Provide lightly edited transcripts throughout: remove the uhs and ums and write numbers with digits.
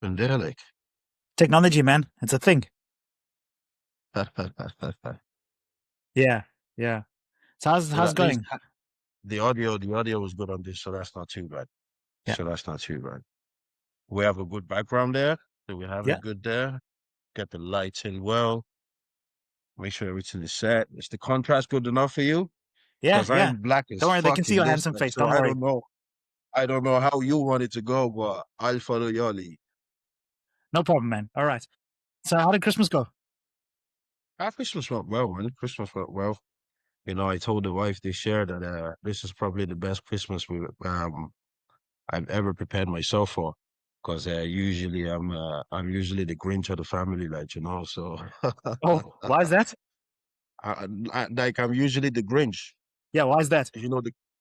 Pandemic. Technology, man. It's a thing. Yeah. Yeah. So But how's it at least going? the audio was good on this, so that's not too bad. Yeah. So that's not too bad. We have a good background there. So we have Yeah. it good there. Get the lights in well. Make sure everything is set. Is the contrast good enough for you? Yeah. Because Yeah. I'm black as Don't worry, they can fuck see in your this, handsome like, face. so Don't I worry. don't know. I don't know how you want it to go, but I'll follow your lead. No problem, man. All right. So how did Christmas go? Christmas went well, man. Christmas went well. I told the wife this year that this is probably the best Christmas I've ever prepared myself for. Because I'm usually the Grinch of the family, like, so Oh, why is that? like I'm usually the Grinch. Yeah, why is that?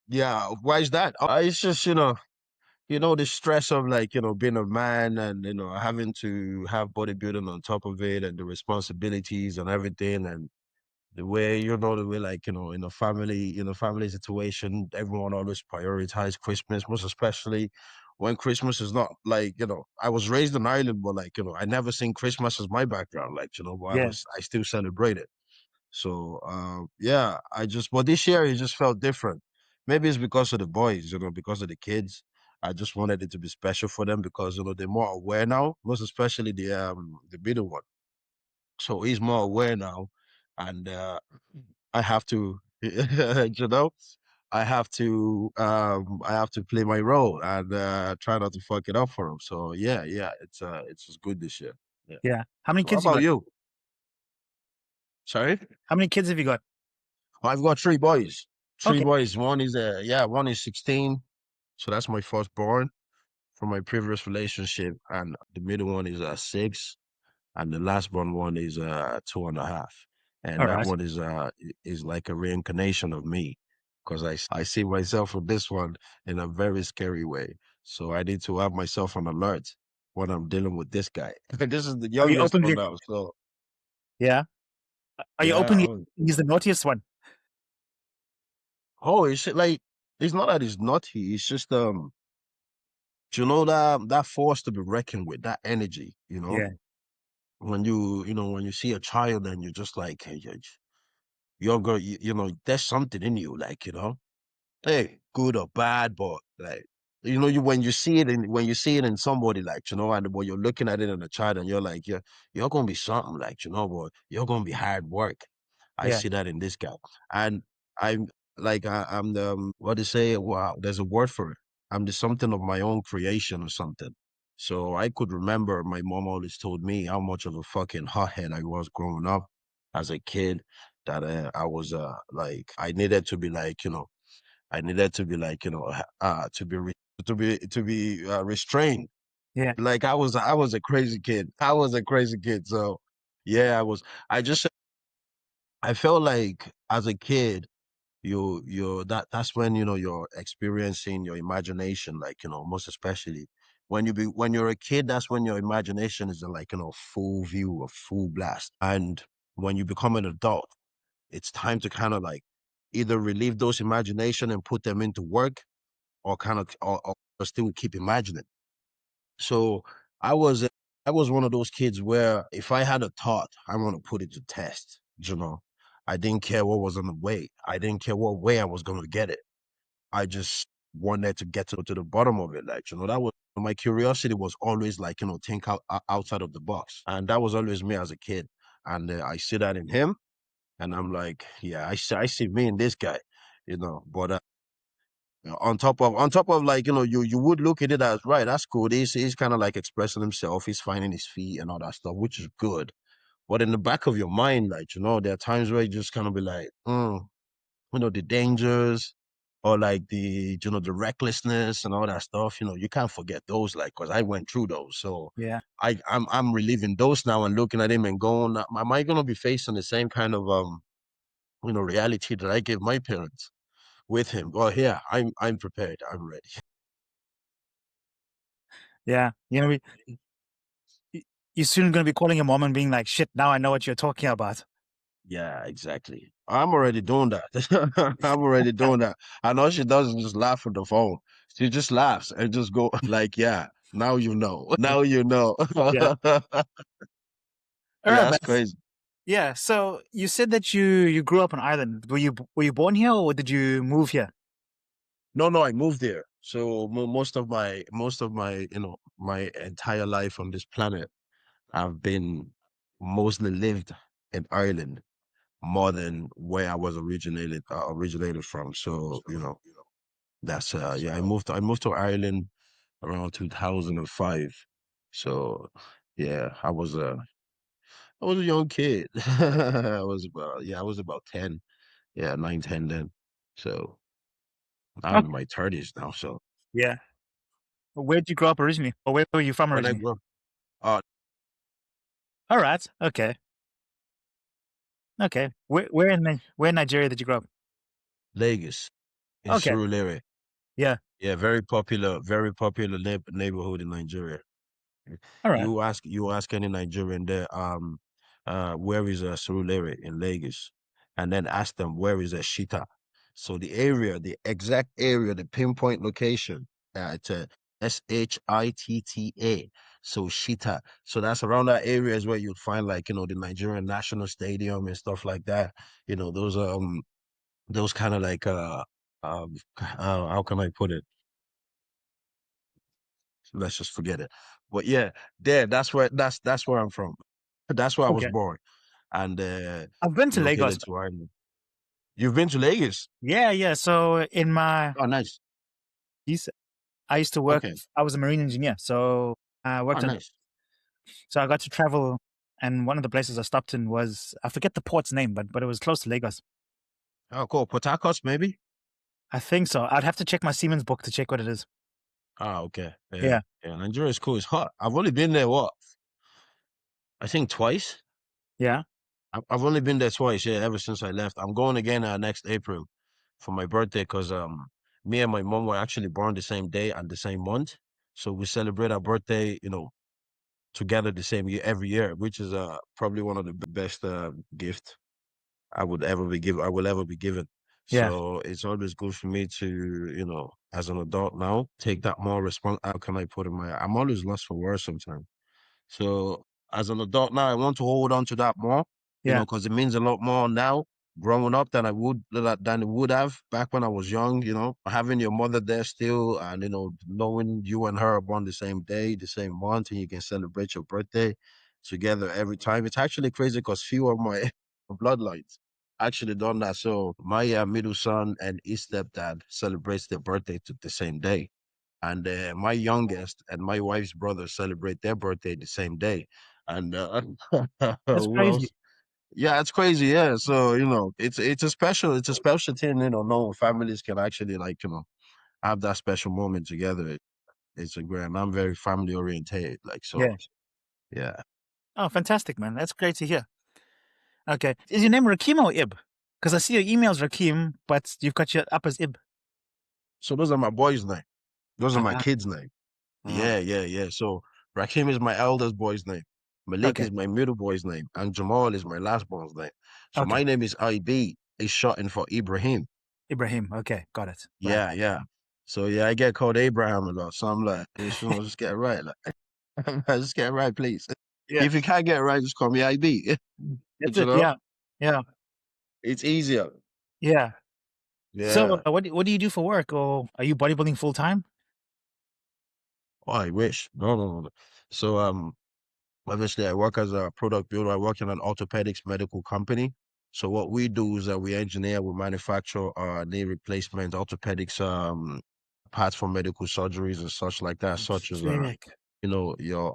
Yeah, why is that? It's just, the stress of like, being a man and, having to have bodybuilding on top of it and the responsibilities and everything. And the way like, in a family situation, everyone always prioritize Christmas, most especially when Christmas is not like, I was raised in Ireland, but like, I never seen Christmas as my background, like, but Yeah. I still celebrate it. So yeah, but this year it just felt different. Maybe it's because of the boys, because of the kids. I just wanted it to be special for them because they're more aware now, most especially the middle one. So he's more aware now, and I have to, you know, I have to play my role and try not to fuck it up for him. So yeah, yeah, it's just good this year. Yeah. Yeah. How many What kids you about got? you? Sorry? How many kids have you got? I've got three boys. Three Okay. boys. One is 16. So that's my firstborn from my previous relationship. And the middle one is 6. And the last born one is 2.5. And All that right. one is like a reincarnation of me. Because I see myself with this one in a very scary way. So I need to have myself on alert when I'm dealing with this guy. This is the Are you youngest one openly? now. So Yeah. Are you yeah. openly? He's the naughtiest one. Oh, it's not that he's naughty. It's just that force to be reckoned with, that energy, Yeah. when you see a child and you're just like, hey, you're going, there's something in you, like, hey, good or bad, but like, when you see it in somebody, like, and when you're looking at it in a child and you're like, you're gonna be something, like, but you're gonna be hard work. I Yeah. see that in this guy. And I'm I'm the what to say, wow, there's a word for it. I'm the something of my own creation or something. So I could remember my mom always told me how much of a fucking hothead I was growing up as a kid, that I was like I needed to be like, I needed to be like, to be restrained. Yeah. Like I was a crazy kid. I was a crazy kid. So yeah, I just I felt like as a kid, that's when you're experiencing your imagination, like, most especially when you're a kid, that's when your imagination is in, like, full view of full blast. And when you become an adult, it's time to kind of like either relieve those imagination and put them into work, or kind of or still keep imagining. So I was I was one of those kids where if I had a thought, I want to put it to test. I didn't care what was on the way. I didn't care what way I was going to get it. I just wanted to get to the bottom of it. Like, that was my curiosity, was always like, think outside of the box. And that was always me as a kid. And I see that in him. And I'm like, yeah, I see me in this guy, but on top of like, you would look at it as, right, that's cool. He's kind of like expressing himself. He's finding his feet and all that stuff, which is good. But in the back of your mind, like, there are times where you just kind of be like, the dangers, or like the recklessness and all that stuff. You can't forget those, like, because I went through those. So Yeah. I'm reliving those now and looking at him and going, am I gonna be facing the same kind of reality that I gave my parents with him? Well, yeah, I'm prepared. I'm ready. Yeah. You're soon going to be calling your mom and being like, shit, now I know what you're talking about. Yeah, exactly. I'm already doing that. I'm already doing that. I know she doesn't just laugh on the phone. She just laughs and just go like, yeah. Now you know. Now you know. Yeah. All Yeah, right, that's man. crazy. Yeah. So you said that you grew up in Ireland. Were you born here or did you move here? No, no, I moved there. So most of my, my entire life on this planet, I've been mostly lived in Ireland more than where I was originated from. So, that's yeah, I moved to Ireland around 2005. So, yeah, I was a young kid. I was about 10. Yeah, 9, 10 then. So, I'm in Okay. my 30s now. So, Yeah. Where did you grow up originally, or where were you from when I originally? grew up, uh, All right. Okay. Okay. Where in Nigeria did you grow up? Lagos in Okay. Surulere. Yeah. Yeah, very popular neighborhood in Nigeria. All right. You ask any Nigerian there, where is Surulere in Lagos, and then ask them where is Shita. So the area, the exact area, the pinpoint location, it's Shitta. So Shita. So that's around that area is where you'd find like the Nigerian National Stadium and stuff like that. Those kind of like how can I put it? Let's just forget it. But yeah, there, that's where I'm from. That's where I was Okay. born and I've been to Lagos. relocated to Ireland. You've been to Lagos? Yeah, yeah. So in my Oh, nice. piece, I used to work. Okay. I was a marine engineer, so I Oh, worked on. nice. So I got to travel, and one of the places I stopped in was I forget the port's name, but it was close to Lagos. Oh, cool. Port Harcourt, maybe? I think so. I'd have to check my Siemens book to check what it is. Ah, okay. Yeah. Yeah, Yeah. Nigeria is cool. It's hot. I've only been there, what? I think twice. yeah, I've only been there twice, yeah, ever since I left. I'm going again next April for my birthday because me and my mom were actually born the same day and the same month. So we celebrate our birthday, together the same year every year, which is probably one of the best gift I will ever be given. yeah, So it's always good for me to, as an adult now, take that more how can I put it I'm always lost for words sometimes. So as an adult now, I want to hold on to that more, yeah. because it means a lot more now growing up than it would have back when I was young, having your mother there still and knowing you and her are born the same day, the same month, and you can celebrate your birthday together every time. It's actually crazy because few of my bloodlines actually done that. So my middle son and his stepdad celebrates their birthday to the same day. And my youngest and my wife's brother celebrate their birthday the same day. And That's who crazy. else? Yeah, it's crazy. Yeah, so it's a special thing. No families can actually like have that special moment together. It's a great. And I'm very family oriented. Like so, Yeah. yeah. Oh, fantastic, man. That's great to hear. Okay, is your name Rakim or Ib? Because I see your emails Rakim, but you've got your up as Ib. So those are my boys' name. Those are my Ah, kids' name. ah, Yeah, yeah, yeah. So Rakim is my eldest boy's name. Malik okay, is my middle boy's name, and Jamal is my last born's name. So okay. my name is IB. It's short in for Ibrahim. Ibrahim. Okay, got it. Right. Yeah, yeah. So yeah, I get called Abraham a lot. So I'm like, just get it right. Like, just get it right, please. Yeah, If you can't get it right, just call me IB. that's You it. know, Yeah, yeah, it's easier. yeah. So, Yeah. what do you do for work, or are you bodybuilding full time? Oh, I wish. No, no, no, no. So obviously, I work as a product builder. I work in an orthopedics medical company. So what we do is that we engineer, we manufacture knee replacement orthopedics parts for medical surgeries and such like that, such as Sick. your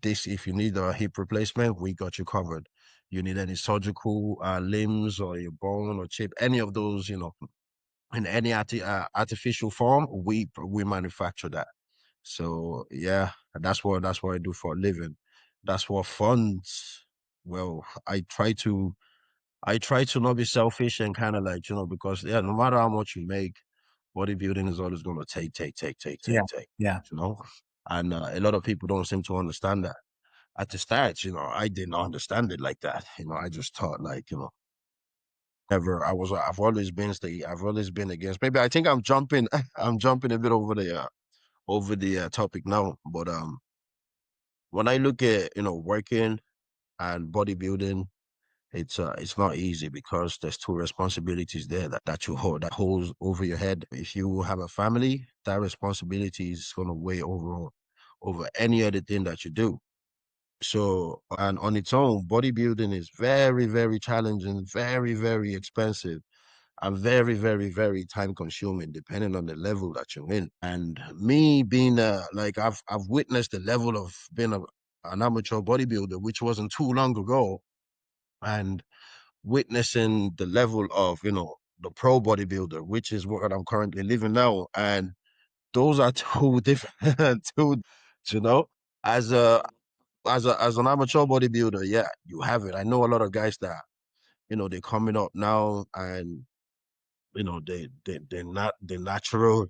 this if you need a hip replacement, we got you covered. You need any surgical limbs or your bone or chip, any of those, in any artificial form, we manufacture that. So yeah, that's what I do for a living. That's what funds. Well, I try to not be selfish and kind of like, because yeah, no matter how much you make, bodybuilding is always going to Yeah, take, yeah, you know? And a lot of people don't seem to understand that. At the start, I didn't understand it like that. I just thought like, I've always been against, maybe I think I'm jumping, I'm jumping a bit over the over the topic now. But when I look at working and bodybuilding, it's not easy because there's two responsibilities there that you hold that holds over your head. If you have a family, that responsibility is gonna weigh over any other thing that you do. So, and on its own, bodybuilding is very, very challenging, very, very expensive, and very, very, very time consuming, depending on the level that you're in. And me being like I've witnessed the level of being an amateur bodybuilder, which wasn't too long ago, and witnessing the level of the pro bodybuilder, which is what I'm currently living now, and those are two different two. You know, as a as an amateur bodybuilder, yeah, you have it. I know a lot of guys that they're coming up now, and they're natural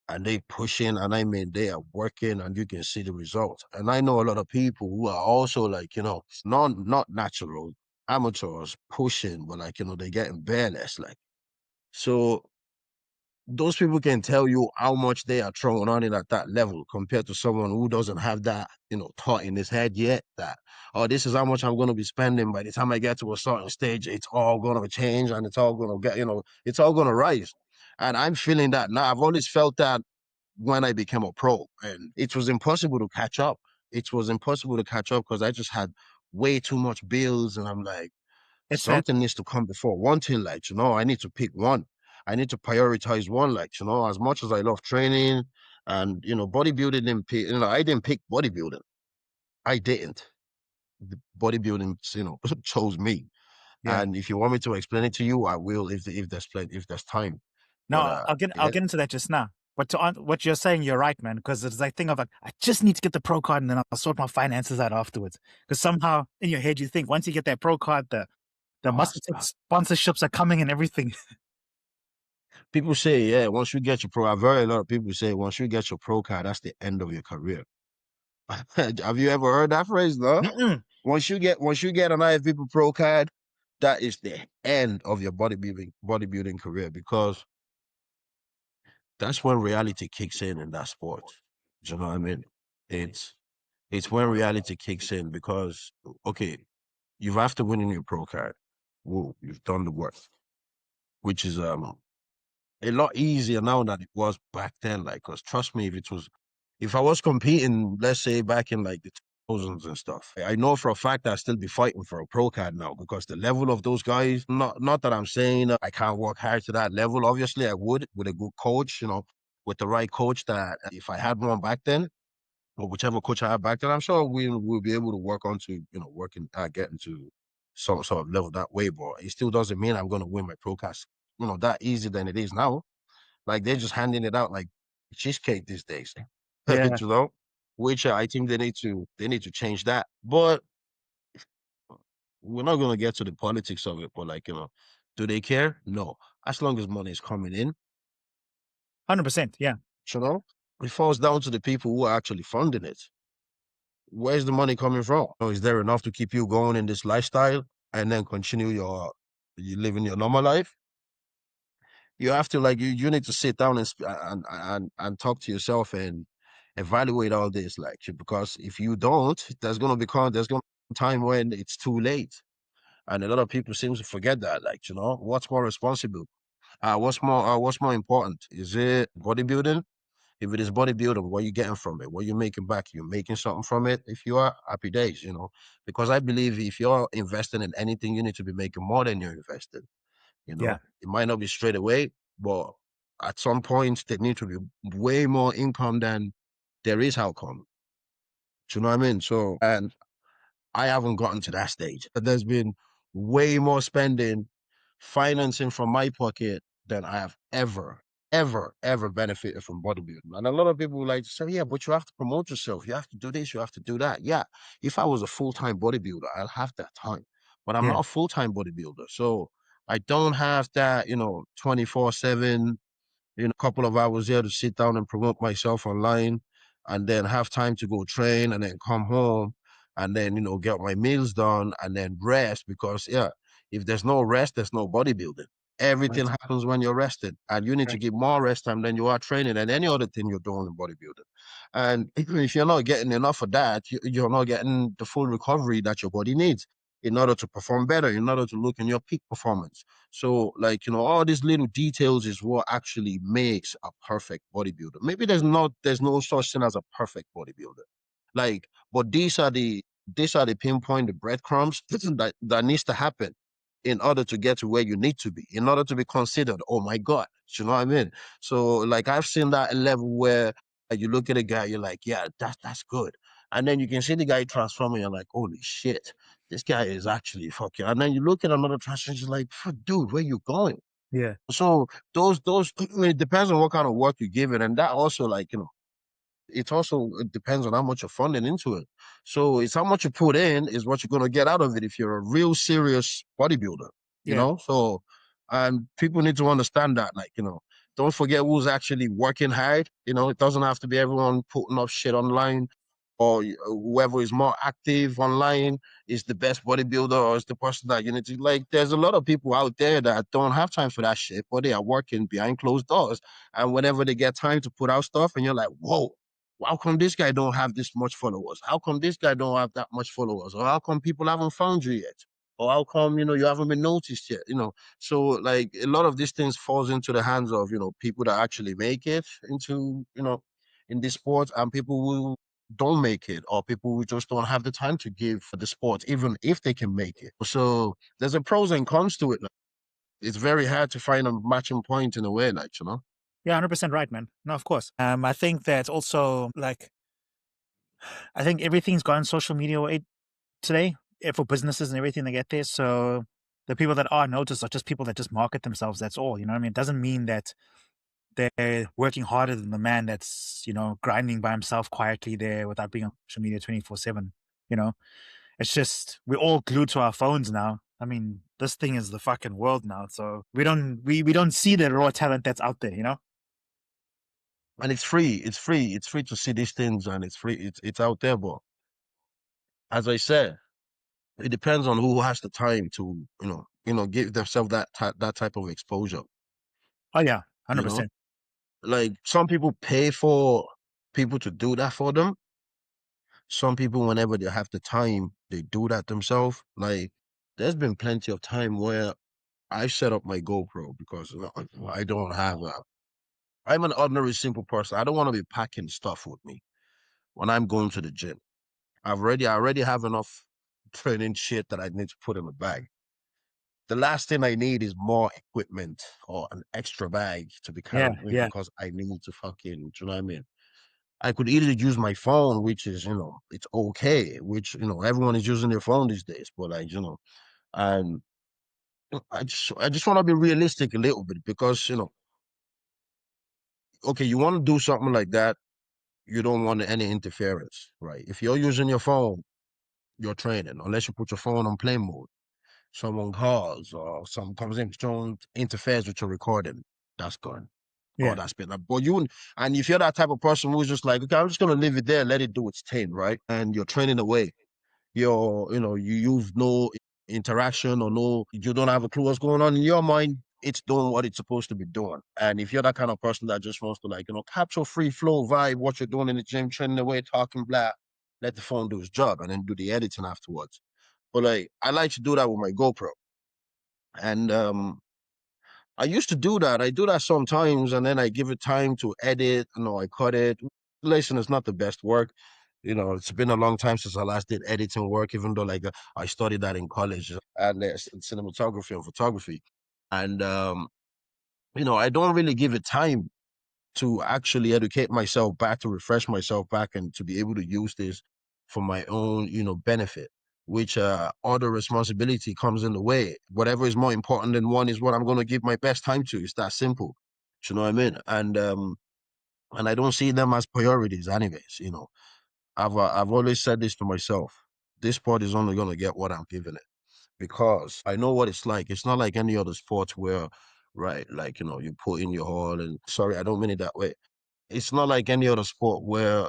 and they pushing, and I mean they are working, and you can see the results. And I know a lot of people who are also like not natural amateurs pushing, but like they're getting bare less. Like so, those people can tell you how much they are throwing on it at that level compared to someone who doesn't have that, thought in his head yet that, oh, this is how much I'm going to be spending. By the time I get to a certain stage, it's all going to change and it's all going to it's all going to rise. And I'm feeling that now. I've always felt that when I became a pro, and it was impossible to catch up. It was impossible to catch up because I just had way too much bills. And I'm like, It's that. something needs to come before one thing, like, I need to pick one. I need to prioritize one, like, as much as I love training and, bodybuilding didn't pick, I didn't pick bodybuilding. I didn't. The bodybuilding, chose me. Yeah. And if you want me to explain it to you, I will if there's time. But No, I'll yeah, get into that just now. But what you're saying, you're right, man. Because it's like thing of like, I just need to get the pro card, and then I'll sort my finances out afterwards. Because somehow in your head you think once you get that pro card, the oh, muscle sponsorships are coming and everything. people say, yeah, once you get your pro, I've heard a lot of people say, once you get your pro card, that's the end of your career. Have you ever heard that phrase? No. Mm-mm. Once you get an IFBB Pro card, that is the end of your bodybuilding career because that's when reality kicks in that sport. Do you know what I mean? It's it's when reality kicks in because okay, you've after winning your pro card, whoa, you've done the work, which is a lot easier now than it was back then. Like, cause trust me, if I was competing, let's say back in like the thousands and stuff, I know for a fact I'd still be fighting for a pro card now because the level of those guys. Not that I'm saying I can't work hard to that level. Obviously, I would with a good coach. With the right coach. That if I had one back then, or whichever coach I had back then, I'm sure we'll be able to work on to working getting to some sort of level that way. But it still doesn't mean I'm going to win my pro card. That easy than it is now. Like they're just handing it out like cheesecake these days. Yeah, you know, which I think they need to change that. But we're not gonna get to the politics of it. But like do they care? No. As long as money is coming in, 100%. Yeah, it falls down to the people who are actually funding it. Where's the money coming from? Is there enough to keep you going in this lifestyle and then continue you living your normal life? You have to like you need to sit down and talk to yourself and evaluate all this like because if you don't there's gonna be time when it's too late, and a lot of people seem to forget that, like what's more responsible, what's more important, is it bodybuilding? If it is bodybuilding, what are you getting from it? What are you making back? You're making something from it. If you are, happy days, because I believe if you're investing in anything, you need to be making more than you're investing. yeah, It might not be straight away, but at some point there need to be way more income than there is outcome. Do you know what I mean? So, and I haven't gotten to that stage. There's been way more spending, financing from my pocket than I have ever benefited from bodybuilding. And a lot of people like to say, yeah, but you have to promote yourself. You have to do this, you have to do that. Yeah, if I was a full-time bodybuilder, I'll have that time. But I'm yeah. not a full-time bodybuilder. So I don't have that, 24/7, couple of hours here to sit down and promote myself online and then have time to go train and then come home and then, get my meals done and then rest because, yeah, if there's no rest, there's no bodybuilding. Everything Right. happens when you're rested, and you need to Right. give more rest time than you are training and any other thing you're doing in bodybuilding. And if you're not getting enough of that, you're not getting the full recovery that your body needs in order to perform better, in order to look in your peak performance. So, like, all these little details is what actually makes a perfect bodybuilder. Maybe there's no such thing as a perfect bodybuilder. Like, but these are the pinpoint, the breadcrumbs that needs to happen in order to get to where you need to be, in order to be considered, oh my God, you know what I mean? So like I've seen that level where you look at a guy, you're like, yeah, that's good. And then you can see the guy transforming, you're like, holy shit, this guy is actually fucking. And then you look at another transformation, you're like, dude, where you going? Yeah. So those it depends on what kind of work you give it. And that also like, it depends on how much you're funding into it. So it's how much you put in is what you're gonna get out of it if you're a real serious bodybuilder, you Yeah. know? So and people need to understand that, like, don't forget who's actually working hard. It doesn't have to be everyone putting up shit online or whoever is more active online is the best bodybuilder or is the person that you need to like. There's a lot of people out there that don't have time for that shit, but they are working behind closed doors. And whenever they get time to put out stuff, and you're like, whoa, how come this guy don't have this much followers? How come this guy don't have that much followers? Or how come people haven't found you yet? Or how come, you haven't been noticed yet? So like a lot of these things falls into the hands of, people that actually make it into, in this sport and people who don't make it or people who just don't have the time to give for the sport, even if they can make it. So there's a pros and cons to it. Like. It's very hard to find a matching point in a way, like. Yeah, 100% right, man. No, of course. I think that also like I think everything's gone social media way today for businesses and everything they get there. So the people that are noticed are just people that just market themselves. That's all. You know what I mean? It doesn't mean that they're working harder than the man that's, grinding by himself quietly there without being on social media 24/7. You know, it's just we're all glued to our phones now. I mean, this thing is the fucking world now. So we don't see the raw talent that's out there, you know? And it's free. It's free. It's free to see these things and it's free. It's out there. But as I said, it depends on who has the time to, give themselves that type of exposure. Oh yeah, You know, 100%. like some people pay for people to do that for them. Some people, whenever they have the time, they do that themselves. Like, there's been plenty of time where I set up my GoPro because I don't have a. I'm an ordinary, simple person. I don't want to be packing stuff with me when I'm going to the gym. I already have enough training shit that I need to put in a bag. The last thing I need is more equipment or an extra bag to be Yeah, carrying with me yeah, because I need to fucking, do you know what I mean? I could either use my phone, which is, it's okay, which, everyone is using their phone these days, but like, and I just want to be realistic a little bit because, okay, you want to do something like that, you don't want any interference, right? If you're using your phone, you're training, unless you put your phone on plane mode. Someone calls or someone comes in, someone interferes with your recording, that's gone. Oh, yeah, that's been but and if you're that type of person who's just like, okay, I'm just gonna leave it there, let it do its thing, right? And you're training away. You've no interaction or you don't have a clue what's going on in your mind. It's doing what it's supposed to be doing. And if you're that kind of person that just wants to like, capture free flow vibe, what you're doing in the gym, training away, talking blah, let the phone do its job and then do the editing afterwards. But like I like to do that with my GoPro. And I used to do that. I do that sometimes and then I give it time to edit, I cut it. Listen, it's not the best work. It's been a long time since I last did editing work, even though like I studied that in college and cinematography and photography. And I don't really give it time to actually educate myself back, to refresh myself back, and to be able to use this for my own, benefit, which other responsibility comes in the way. Whatever is more important than one is what I'm going to give my best time to. It's that simple. Do you know what I mean? And I don't see them as priorities anyways, I've always said this to myself. This sport is only going to get what I'm giving it because I know what it's like. It's not like any other sport where, right, like, you put in your all and sorry, I don't mean it that way. It's not like any other sport where,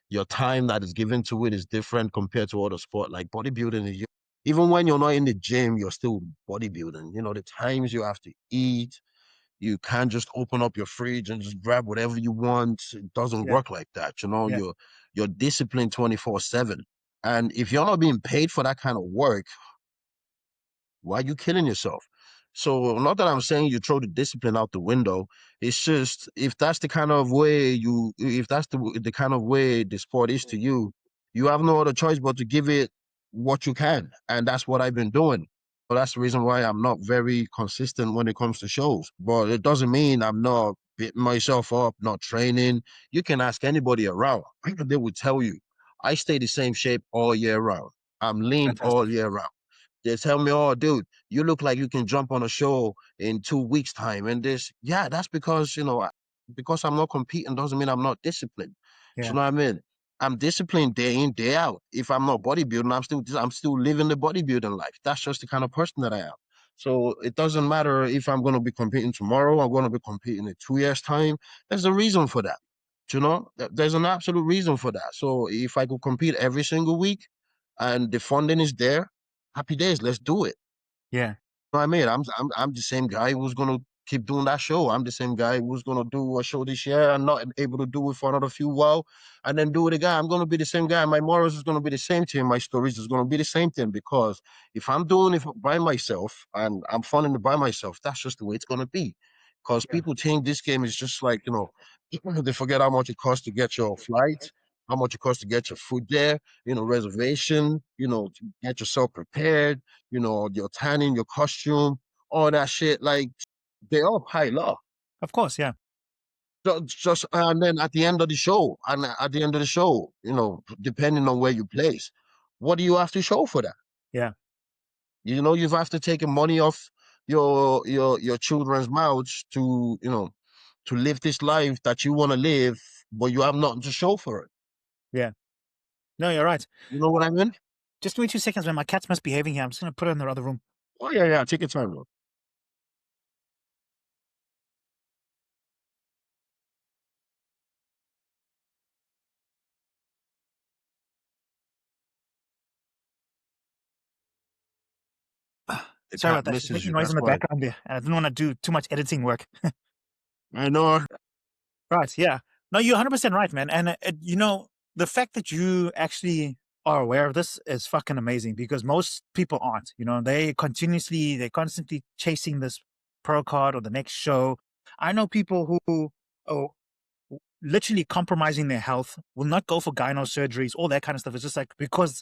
your time that is given to it is different compared to other sport like bodybuilding. Even when you're not in the gym, you're still bodybuilding. The times you have to eat, you can't just open up your fridge and just grab whatever you want. It doesn't Yeah. work like that. Yeah. You're disciplined 24/7. And if you're not being paid for that kind of work, why are you killing yourself? So not that I'm saying you throw the discipline out the window. It's just if that's the kind of way if that's the kind of way the sport is to you, you have no other choice but to give it what you can, and that's what I've been doing. So that's the reason why I'm not very consistent when it comes to shows. But it doesn't mean I'm not beating myself up, not training. You can ask anybody around; they will tell you. I stay the same shape all year round. I'm lean all Fantastic. year round. They tell me, "Oh, dude, you look like you can jump on a show in 2 weeks' time." And yeah, that's because because I'm not competing doesn't mean I'm not disciplined. You Yeah. know what I mean? I'm disciplined day in, day out. If I'm not bodybuilding, I'm still living the bodybuilding life. That's just the kind of person that I am. So it doesn't matter if I'm going to be competing tomorrow. I'm going to be competing in 2 years' time. There's a reason for that. There's an absolute reason for that. So if I could compete every single week and the funding is there, happy days. Let's do it. Yeah. Know what I mean? I'm the same guy who's gonna keep doing that show. I'm the same guy who's gonna do a show this year and not able to do it for another few while, and then do it again. I'm gonna be the same guy. My morals is gonna be the same thing. My stories is gonna be the same thing because if I'm doing it by myself and I'm funding it by myself, that's just the way it's gonna be. Because Yeah. people think this game is just like they forget how much it costs to get your flight, how much it costs to get your food there, reservation, to get yourself prepared, your tanning, your costume, all that shit. Like they all pile up. Of course. Yeah. Just and then at the end of the show, depending on where you place, what do you have to show for that? Yeah. You have to take money off your children's mouths to live this life that you want to live, but you have nothing to show for it. Yeah. No, you're right. You know what I mean? Just give me 2 seconds, man. My cat's misbehaving here. I'm just going to put her in the other room. Oh yeah, yeah. Take your time, bro. The Sorry cat about that. She's misses making you. noise That's in the why. background there. And I didn't want to do too much editing work. I know. Right. Yeah. No, you're 100% right, man. And, the fact that you actually are aware of this is fucking amazing because most people aren't. They're constantly chasing this pro card or the next show. I know people who are literally compromising their health, will not go for gyno surgeries, all that kind of stuff. It's just like, because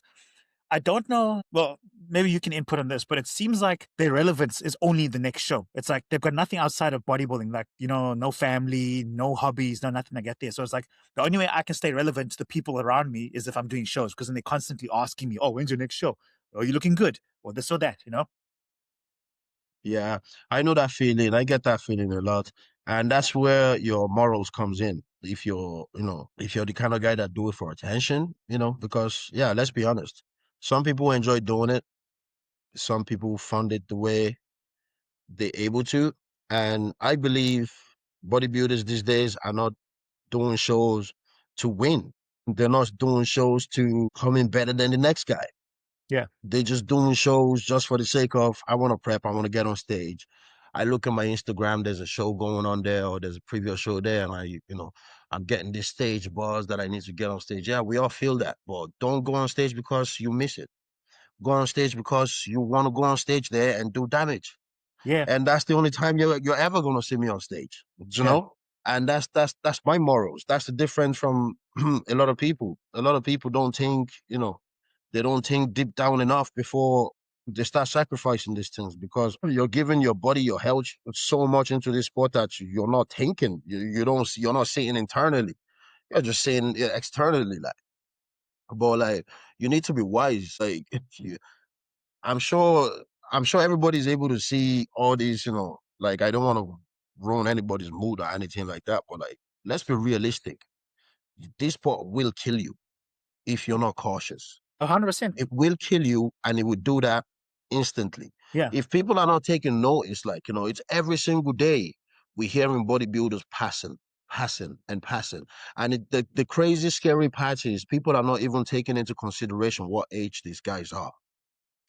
I don't know. Well, maybe you can input on this, but it seems like their relevance is only the next show. It's like they've got nothing outside of bodybuilding, like, no family, no hobbies, no nothing to get there. So it's like the only way I can stay relevant to the people around me is if I'm doing shows, because then they're constantly asking me, "Oh, when's your next show? Are you looking good?" Or this or that. Yeah, I know that feeling. I get that feeling a lot. And that's where your morals comes in. If you're the kind of guy that do it for attention, because yeah, let's be honest. Some people enjoy doing it. Some people fund it the way they're able to. And I believe bodybuilders these days are not doing shows to win. They're not doing shows to come in better than the next guy. Yeah. They're just doing shows just for the sake of, I want to prep, I want to get on stage. I look at my Instagram, there's a show going on there, or there's a previous show there, and I'm getting this stage buzz that I need to get on stage. Yeah, we all feel that, but don't go on stage because you miss it. Go on stage because you want to go on stage there and do damage. Yeah. And that's the only time you're ever gonna see me on stage. You Yeah. know? And that's my morals. That's the difference from a lot of people. A lot of people don't think, they don't think deep down enough before they start sacrificing these things because you're giving your body, your health so much into this sport that you're not thinking. You're not saying internally. You're just saying externally, like. But like, you need to be wise. Like, I'm sure, I'm sure everybody's able to see all these. Like, I don't want to ruin anybody's mood or anything like that. But like, let's be realistic. This sport will kill you if you're not cautious. 100%. It will kill you, and it will do that instantly. Yeah. If people are not taking notice, like, it's every single day we're hearing bodybuilders passing, passing, and passing. And the crazy, scary part is people are not even taking into consideration what age these guys are.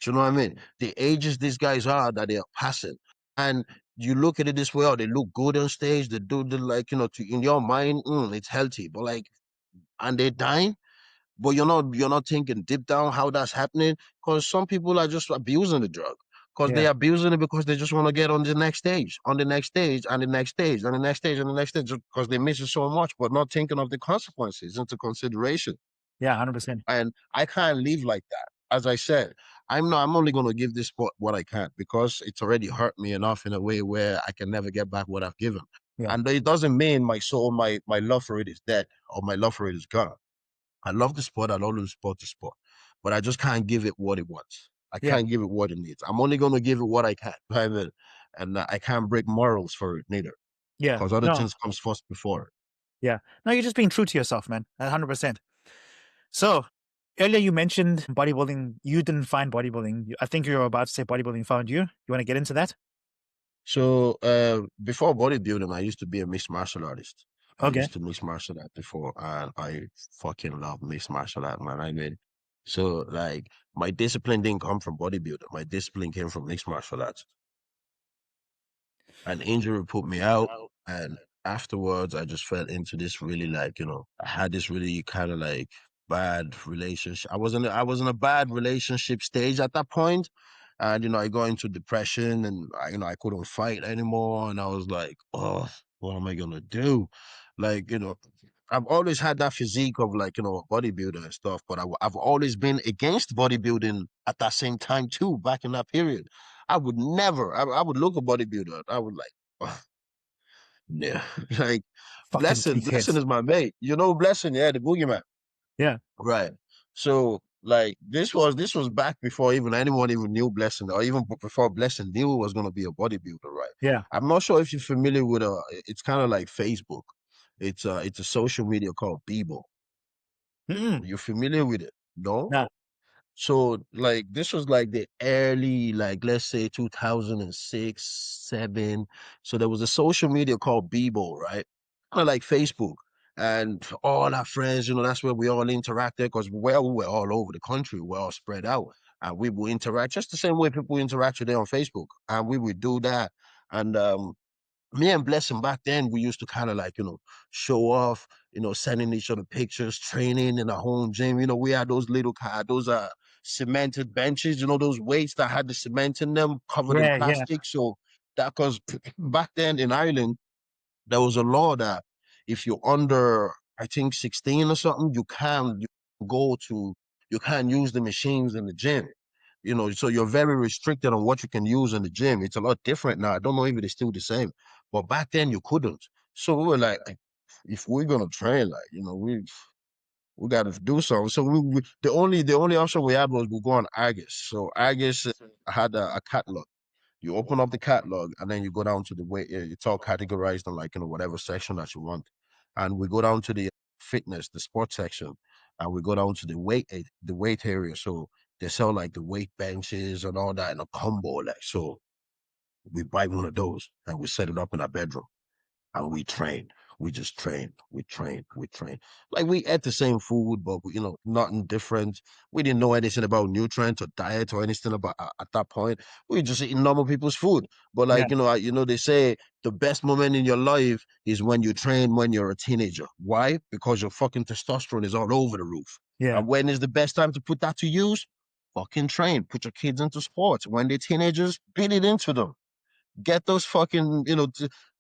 Do you know what I mean? The ages these guys are that they are passing. And you look at it this way, oh, they look good on stage, they do the like, in your mind, it's healthy. But like, and they're dying, but you're not thinking deep down how that's happening. Because some people are just abusing the drug. Because Yeah. they're abusing it because they just want to get on the next stage, on the next stage, and the next stage, and the next stage, and the next stage, because they miss it so much, but not thinking of the consequences into consideration. Yeah. 100%. And I can't live like that. As I said, I'm only gonna give this sport what I can because it's already hurt me enough in a way where I can never get back what I've given. Yeah. And it doesn't mean my soul, my love for it is dead or my love for it is gone. I love the sport, I love the sport to sport. But I just can't give it what it wants. I Yeah. can't give it what it needs. I'm only gonna give it what I can. And I can't break morals for it neither. Yeah. Because other No. things comes first before it. Yeah. No, you're just being true to yourself, man. 100%. So earlier you mentioned bodybuilding. You didn't find bodybuilding. I think you were about to say bodybuilding found you. You want to get into that? So before bodybuilding, I used to be a mixed martial artist. I Okay. used to mix martial art before, and I fucking love mixed martial art, man. I mean, so like my discipline didn't come from bodybuilding. My discipline came from mixed martial arts. An injury put me out, and afterwards, I just fell into this really like I had this really kind of like bad relationship. I was in a bad relationship stage at that point, and I got into depression, and I couldn't fight anymore, and I was like, oh, what am I gonna do? Like I've always had that physique of like bodybuilder and stuff, but I've always been against bodybuilding at that same time too. Back in that period, I would never. I would look at bodybuilder. I would like, yeah, like Fucking Blessing geekheads. is my mate. Blessing, yeah, the boogeyman. Yeah. Right. So like this was back before even anyone even knew Blessing, or even before Blessing knew he was gonna be a bodybuilder, right? Yeah. I'm not sure if you're familiar with it's kind of like Facebook. It's a social media called Bebo. Mm-mm. You familiar with it? No? Nah. So like this was like the early, like let's say 2006, 7. So there was a social media called Bebo, right? Kind of like Facebook. And all our friends, that's where we all interacted because we were all over the country, we're all spread out. And we would interact just the same way people interact today on Facebook. And we would do that. And me and Blessing back then, we used to kind of like, show off, sending each other pictures, training in a home gym. We had those little those cemented benches, those weights that had the cement in them covered in Yeah. Yeah. plastic. So that because back then in Ireland, there was a law that if you're under, I think 16 or something, go to, you can't use the machines in the gym. So you're very restricted on what you can use in the gym. It's a lot different now. I don't know if it's still the same, but back then you couldn't. So we were like if we're gonna train, like we got to do something. So the only option we had was we go on Argus. So Argus had a catalog. You open up the catalog and then you go down to the weight. It's all categorized in like whatever section that you want. And we go down to the fitness, the sports section, and we go down to the weight area. So they sell like the weight benches and all that in a combo. Like so, we buy one of those and we set it up in our bedroom and we train. We just train. We train. We train. Like we ate the same food, but nothing different. We didn't know anything about nutrients or diet or anything about at that point. We were just eating normal people's food. But Yeah. like they say the best moment in your life is when you train when you're a teenager. Why? Because your fucking testosterone is all over the roof. Yeah. And when is the best time to put that to use? Fucking train. Put your kids into sports. When they're teenagers, beat it into them. Get those fucking,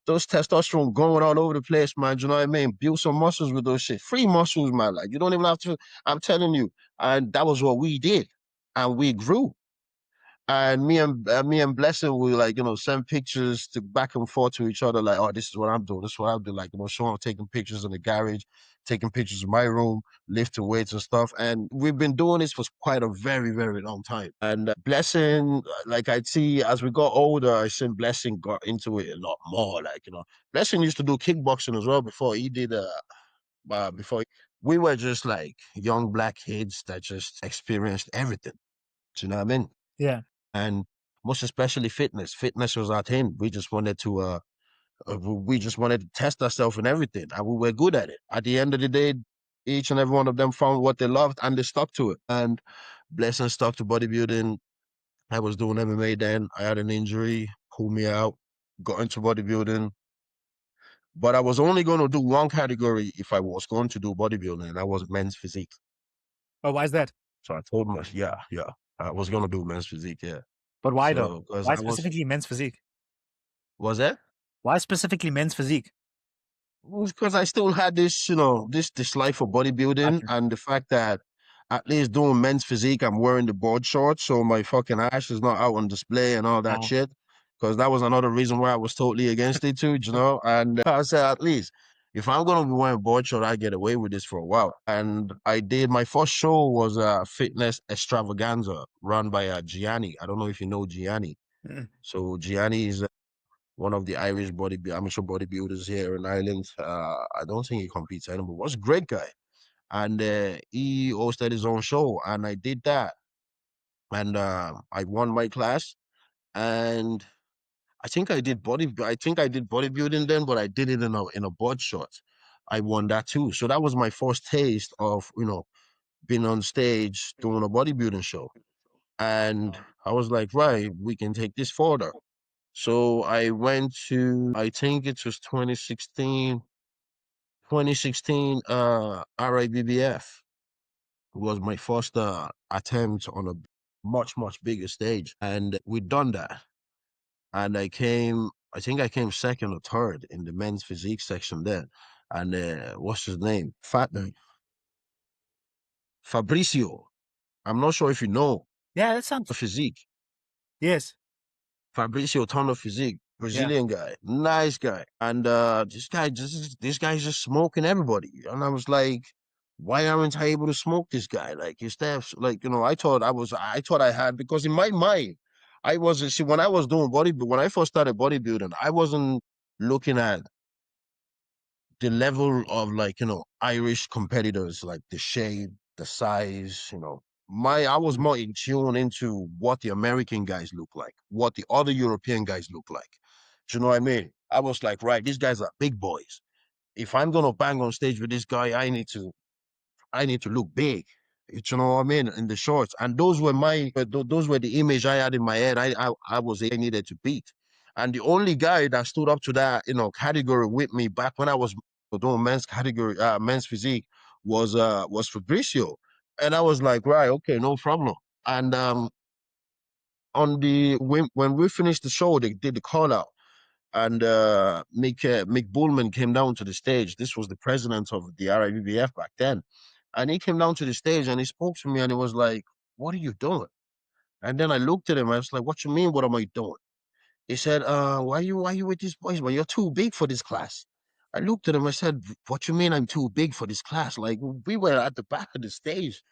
those testosterone going all over the place, man. Do you know what I mean? Build some muscles with those shit. Free muscles, man. Like you don't even have to. I'm telling you, and that was what we did, and we grew. And me and Blessing will like send pictures to back and forth to each other like, oh, this is what I'm doing, this is what I'm doing. Like showing taking pictures in the garage, taking pictures of my room, lifting weights and stuff. And we've been doing this for quite a very very long time. And Blessing, like I'd see as we got older, I seen Blessing got into it a lot more. Like Blessing used to do kickboxing as well before he did. Before we were just like young black kids that just experienced everything. Do you know what I mean? Yeah. And most especially fitness. Fitness was our thing. We just wanted to test ourselves in everything, and we were good at it. At the end of the day, each and every one of them found what they loved, and they stuck to it. And Blessing stuck to bodybuilding. I was doing MMA then. I had an injury, pulled me out, got into bodybuilding. But I was only going to do one category if I was going to do bodybuilding, and that was men's physique. Oh, why is that? So I told myself, yeah, I was going to do men's physique, yeah. But why though? So, because Why I specifically men's physique? was that? Why specifically men's physique? Because I still had this, this dislike for bodybuilding Gotcha. and the fact that at least doing men's physique, I'm wearing the board shorts, so my fucking ass is not out on display and all that Oh, shit. Because that was another reason why I was totally against it too, And I said, at least if I'm gonna be wearing board shorts, I get away with this for a while. And I did. My first show was a fitness extravaganza run by Gianni. I don't know if you know Gianni. mm, So Gianni is one of the Irish amateur bodybuilders here in Ireland. I don't think he competes anymore. Was a great guy, and he hosted his own show, and I did that, and I won my class, and I think I did bodybuilding then, but I did it in a board short. I won that too, so that was my first taste of being on stage doing a bodybuilding show, and I was like, right, we can take this further. So I went to, I think it was 2016, RIBBF was my first attempt on a much, much bigger stage. And we done that. And I think I came second or third in the men's physique section there. And what's his name? Fabricio. I'm not sure if you know yeah, that sounds. physique. Yes. Fabricio Tono Physique, Yeah. Brazilian guy, nice guy. And this guy's just smoking everybody. And I was like, why aren't I able to smoke this guy? Like his steps, like, I thought I had, because in my mind, I wasn't, see, when I was doing when I first started bodybuilding, I wasn't looking at the level of, like, Irish competitors, like the shape, the size, I was Mm. more in tune into what the American guys look like, what the other European guys look like. Do you know what I mean? I was like, right, these guys are big boys. If I'm gonna bang on stage with this guy, I need to look big. You know what I mean? In the shorts. And those were the image I had in my head. I was I needed to beat. And the only guy that stood up to that, category with me back when I was doing men's physique was Fabricio. And I was like, right, okay, no problem. And when we finished the show, they did the call out, and Mick Bullman came down to the stage. This was the president of the RIBBF back then, and he came down to the stage and he spoke to me and he was like, "What are you doing?" And then I looked at him. I was like, "What you mean? What am I doing?" He said, why you with these boys? Well, you're too big for this class." I looked at him. I said, "What you mean I'm too big for this class? Like, we were at the back of the stage.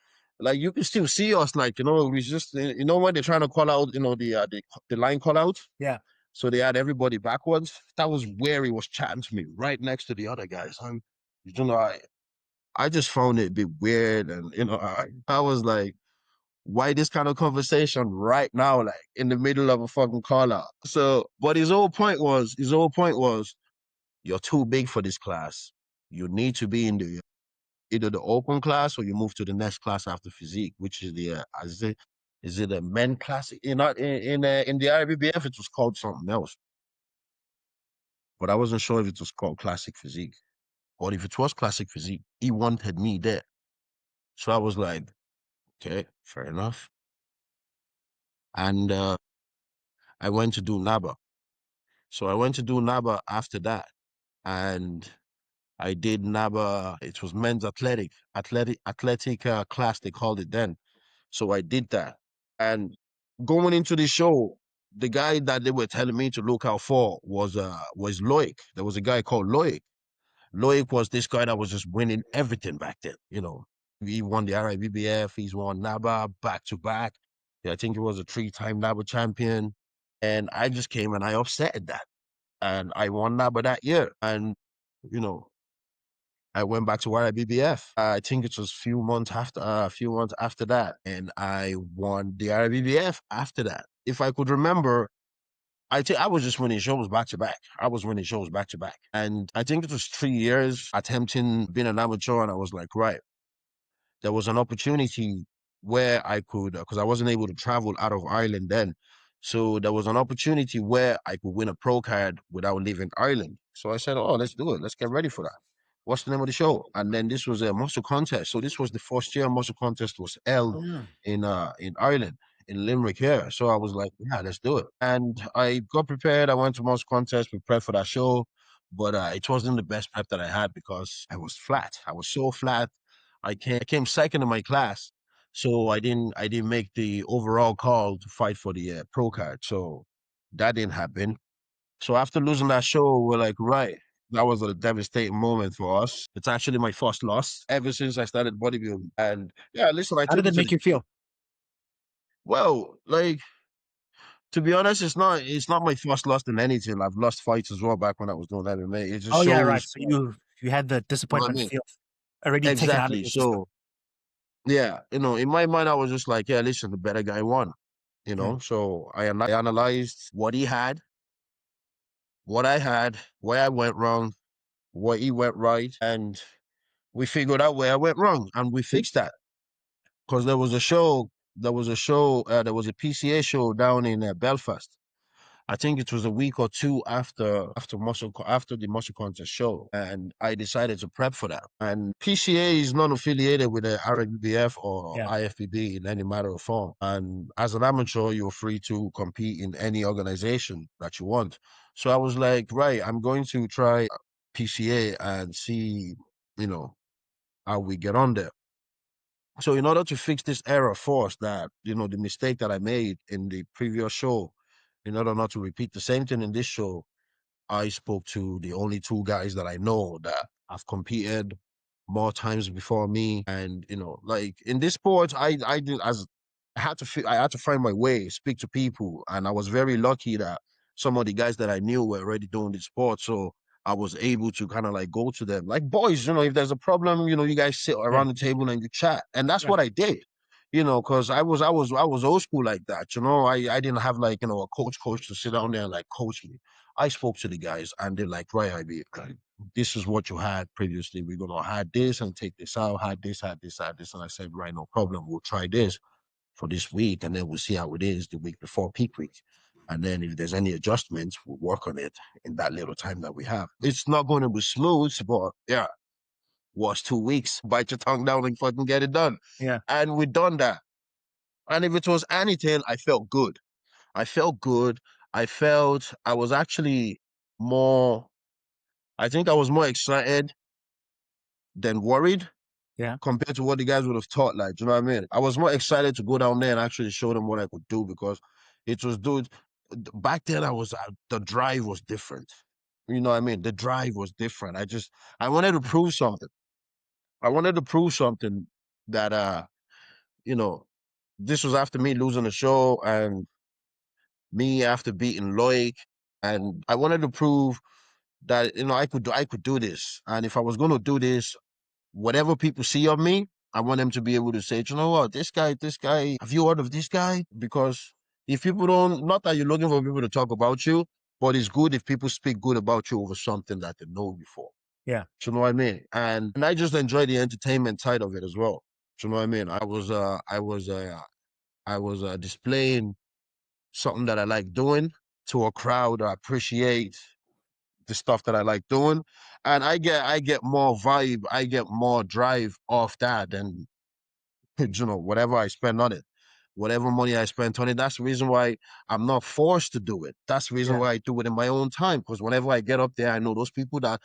Like, you can still see us. Like, we just, when they're trying to call out, the line call out. Yeah. So they had everybody backwards. That was where he was chatting to me, right next to the other guys. You know, I just found it a bit weird, and I was like, why this kind of conversation right now, like in the middle of a fucking call out? So, but his whole point was, you're too big for this class. You need to be in the either the open class or you move to the next class after physique, which is is it a men class? In the IBBF, it was called something else, but I wasn't sure if it was called classic physique or if it was classic physique. He wanted me there, so I was like, okay, fair enough. And I went to do NABA. So I went to do NABA after that, and I did NABA. It was men's athletic class, they called it then. So I did that, and going into the show, the guy that they were telling me to look out for was Loic. There was a guy called Loic. Loic was this guy that was just winning everything back then. He won the RIBBF, he's won NABA back to back. Yeah, I think he was a three-time NABA champion. And I just came and I upset that. And I won NABA that year. And, you know, I went back to RIBBF. I think it was a few months after that. And I won the RIBBF after that. If I could remember, I think I was just winning shows back to back. I was winning shows back to back. And I think it was 3 years attempting being an amateur. And I was like, right, there was an opportunity where I could, because I wasn't able to travel out of Ireland then. So there was an opportunity where I could win a pro card without leaving Ireland. So I said, oh, let's do it. Let's get ready for that. What's the name of the show? And then this was a muscle contest. So this was the first year muscle contest was held Mm. in Ireland, in Limerick here. So I was like, yeah, let's do it. And I got prepared. I went to muscle contest, prepared for that show. But it wasn't the best prep that I had because I was flat. I was so flat. I came second in my class. So I didn't make the overall call to fight for the pro card. So that didn't happen. So after losing that show, we're like, right, that was a devastating moment for us. It's actually my first loss ever since I started bodybuilding. And yeah, listen, I How took did it it to make the you feel? well, like to be honest, it's not my first loss in anything. I've lost fights as well back when I was doing MMA. It just Oh yeah, right. shows So you had the you know what I disappointment mean. feel already taken out of Exactly. your system. So yeah, in my mind, I was just like, yeah, listen, the better guy won. Yeah, So I analyzed what he had, what I had, where I went wrong, where he went right, and we figured out where I went wrong, and we fixed that. Because there was a PCA show down in Belfast. I think it was a week or two after the muscle contest show, and I decided to prep for that. And PCA is not affiliated with the RBF or yeah, IFBB in any matter of form. And as an amateur, you're free to compete in any organization that you want. So I was like, right, I'm going to try PCA and see, you know, how we get on there. So in order to fix this error first, that the mistake that I made in the previous show, in order not to repeat the same thing in this show, I spoke to the only two guys that I know that have competed more times before me. And like in this sport, I did as I had to find my way, speak to people, and I was very lucky that some of the guys that I knew were already doing the sport. So I was able to kind of like go to them, like boys. If there's a problem, you guys sit yeah, around the table and you chat, and that's yeah, what I did. Because I was old school like that. I didn't have like a coach to sit down there and like coach me. I spoke to the guys and they're like, right, IB, this is what you had previously. We're gonna had this and take this out, had this, had this, had this. And I said, right, no problem. We'll try this for this week and then we'll see how it is the week before peak week. And then if there's any adjustments, we'll work on it in that little time that we have. It's not going to be smooth, but yeah, was 2 weeks. Bite your tongue down and fucking get it done. yeah, And we done that. And if it was anything, I felt good. I felt good. I felt I was actually more, I think I was more excited than worried yeah, compared to what the guys would have taught. Like, do you know what I mean? I was more excited to go down there and actually show them what I could do because it was, dude, back then the drive was different. You know what I mean? The drive was different. I wanted to prove something. I wanted to prove something that, you know, this was after me losing the show and me after beating Loic. And I wanted to prove that I could do this. And if I was going to do this, whatever people see of me, I want them to be able to say, you know what, this guy, have you heard of this guy? Because if people don't, not that you're looking for people to talk about you, but it's good if people speak good about you over something that they know before. yeah, Do you know what I mean? And I just enjoy the entertainment side of it as well. Do you know what I mean? I was displaying something that I like doing to a crowd that appreciate the stuff that I like doing. And I get more vibe, I get more drive off that than whatever I spend on it. Whatever money I spend on it, that's the reason why I'm not forced to do it. That's the reason yeah, why I do it in my own time. Because whenever I get up there, I know those people that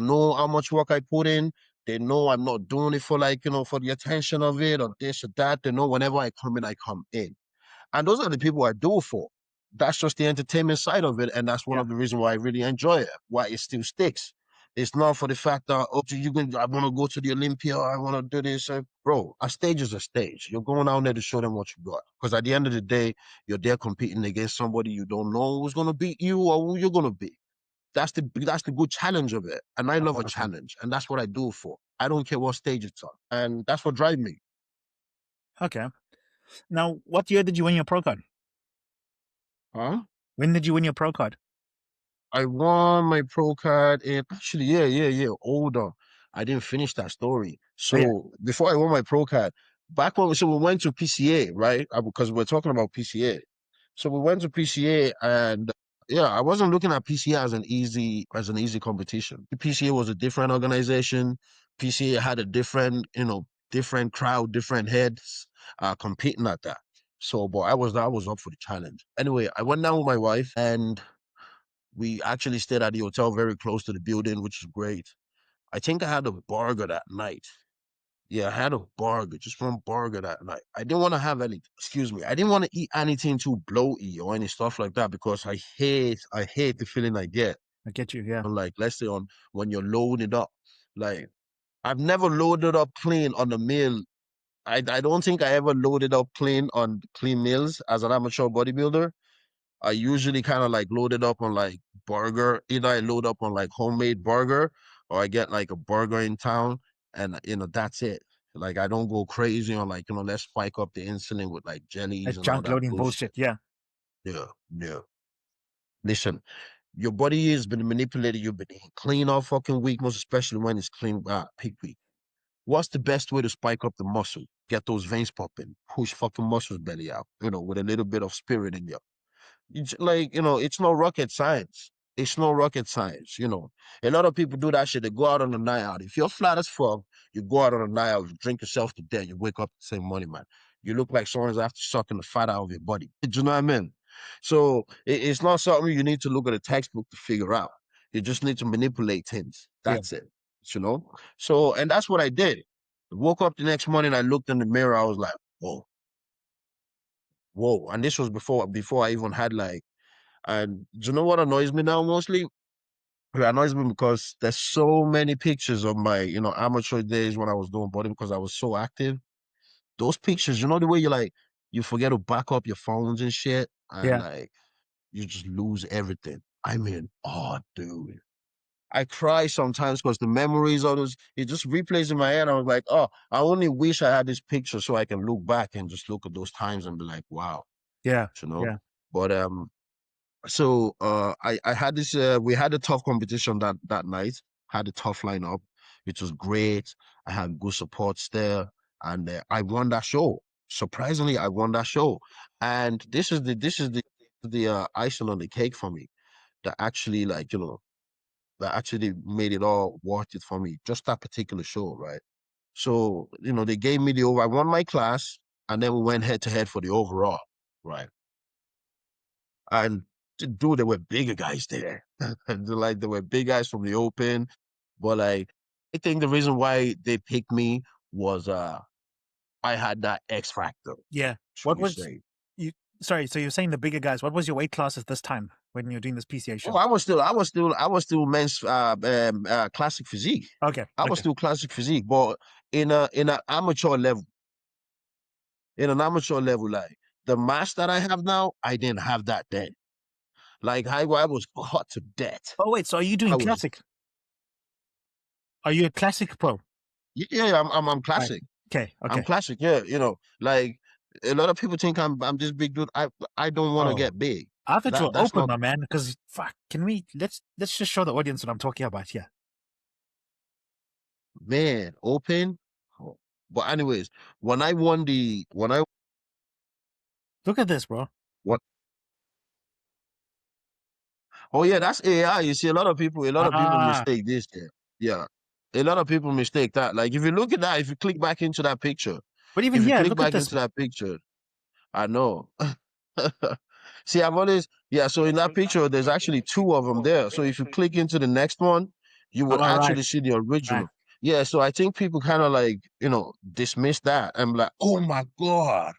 know how much work I put in. They know I'm not doing it for for the attention of it or this or that. They know whenever I come in, I come in. And those are the people I do it for. That's just the entertainment side of it. And that's one yeah. of the reasons why I really enjoy it, why it still sticks. It's not for the fact that, oh, I want to go to the Olympia, I want to do this. Bro, a stage is a stage. You're going out there to show them what you got. Because at the end of the day, you're there competing against somebody you don't know who's going to beat you or who you're going to beat. That's the good challenge of it. And I love a Okay, challenge. And that's what I do it for. I don't care what stage it's on. And that's what drives me. okay. Now, what year did you win your pro card? Huh? When did you win your pro card? I won my pro card in actually, yeah. Hold on. I didn't finish that story. Oh yeah, So before I won my pro card, back when so we went to PCA, right? Because we're talking about PCA. So we went to PCA and yeah, I wasn't looking at PCA as an easy competition. PCA was a different organization. PCA had a different, different crowd, different heads competing at that. So, but I was up for the challenge. Anyway, I went down with my wife and we actually stayed at the hotel very close to the building, which is great. I think I had a burger that night. Yeah, I had a burger, just one burger that night. I didn't want to have any, excuse me, I didn't want to eat anything too bloaty or any stuff like that because I hate the feeling I get. I get you. Yeah. Like, let's say on when you're loaded up. Like, I've never loaded up clean on a meal. I don't think I ever loaded up clean on clean meals as an amateur bodybuilder. I usually kind of like load it up on like burger. Either I load up on like homemade burger or I get like a burger in town and that's it. Like I don't go crazy on like, let's spike up the insulin with like jellies That and all junk that loading bullshit. bullshit. Yeah. Yeah, yeah. Listen, your body has been manipulated. You've been eating clean all fucking week, most especially when it's clean peak week. What's the best way to spike up the muscle? Get those veins popping, push fucking muscles belly out, with a little bit of spirit in you. It's like, it's no rocket science. It's no rocket science, A lot of people do that shit. They go out on a night out. If you're flat as fuck, you go out on a night out, you drink yourself to death, you wake up the same morning, man. You look like someone's after sucking the fat out of your body. Do you know what I mean? So it's not something you need to look at a textbook to figure out. You just need to manipulate things. Yeah. That's it. So, and that's what I did. I woke up the next morning, I looked in the mirror, I was like, whoa, whoa. And this was before I even had like, and do you know what annoys me now mostly? It annoys me because there's so many pictures of my, amateur days when I was doing body because I was so active. Those pictures, the way you forget to back up your phones and shit, and Yeah. like you just lose everything. I mean, oh, dude. I cry sometimes because the memories of those, it just replays in my head. I was like, oh, I only wish I had this picture so I can look back and just look at those times and be like, wow, Yeah. you know. Yeah. But so I had this we had a tough competition that night, had a tough lineup, which was great. I had good supports there, and I won that show. Surprisingly, I won that show, and this is the icing on the cake for me that actually that actually made it all worth it for me. Just that particular show, right? So they gave me the over. I won my class, and then we went head to head for the overall, right? And dude, there were bigger guys there. Like there were big guys from the open. But like I think the reason why they picked me was I had that X factor, Yeah. should What we was say. you? Sorry. So you're saying the bigger guys. What was your weight class at this time when you're doing this PCA Oh, show? I was still men's classic physique. Okay. I was Okay. still classic physique, but in a in an amateur level, like the mass that I have now, I didn't have that then. Like I was hot to death. Oh wait. So are you I doing was classic? Are you a classic pro? yeah, I'm Right. classic. Okay. I'm Okay. classic, yeah. Like a lot of people think I'm this big dude. I don't want to Oh, get big. I thought you were That's open, not my man. Because fuck, can we let's just show the audience what I'm talking about here. man open. Oh. But anyways, when I Look at this, bro. what oh yeah, that's AI. You see, a lot of people Ah, mistake this. Yeah, yeah. A lot of people mistake that. Like if you look at that, if you click back into that picture, but even if you here, click look at back this. into that picture, I know. See, I've always, yeah. So in that picture, there's actually two of them there. So if you click into the next one, you would All right. actually see the Right. original. Yeah. So I think people kind of like, dismiss that and be like, oh my God.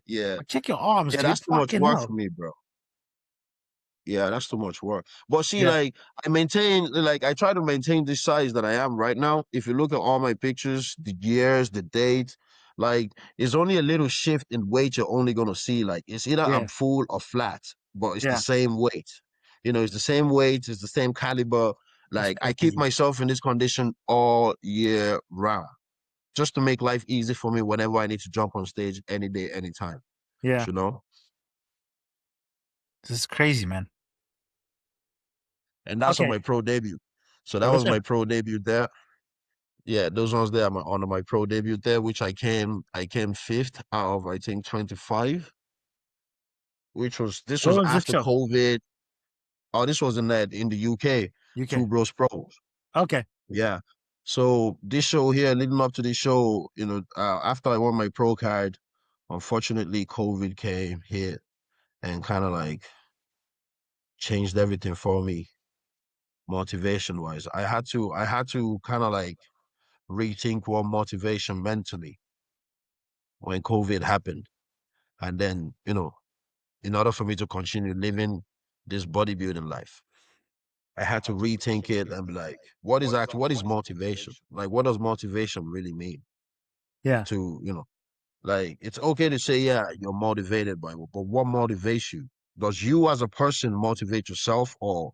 Yeah. But check your arms, Yeah. dude. That's too much Fucking work for hell. me, bro. Yeah, that's too much work. But see, Yeah. like I try to maintain this size that I am right now. If you look at all my pictures, the years, the dates, like it's only a little shift in weight you're only gonna see. Like it's either I'm Yeah. full or flat, but it's the Yeah. same weight. It's the same weight, it's the same caliber. That's Like I keep crazy. myself in this condition all year round, just to make life easy for me whenever I need to jump on stage any day, anytime. Yeah. You know? This is crazy, man. And that's on Okay. my pro debut. So that Was was it? my pro debut there. Yeah, those ones there on my pro debut there, which I came fifth out of I think 25, which was this Where was was this after show? COVID. Oh, this was in the UK, UK. Two Bros Pros. Okay. Yeah. So this show here, leading up to this show, after I won my pro card, unfortunately COVID came here and kind of like changed everything for me, motivation wise. I had to kind of like rethink what motivation meant to me when COVID happened. And then, in order for me to continue living this bodybuilding life, I had to rethink it and be like, what is motivation? Like, what does motivation really mean Yeah. to, like, it's okay to say, yeah, you're motivated by, but what motivates you? Does you as a person motivate yourself or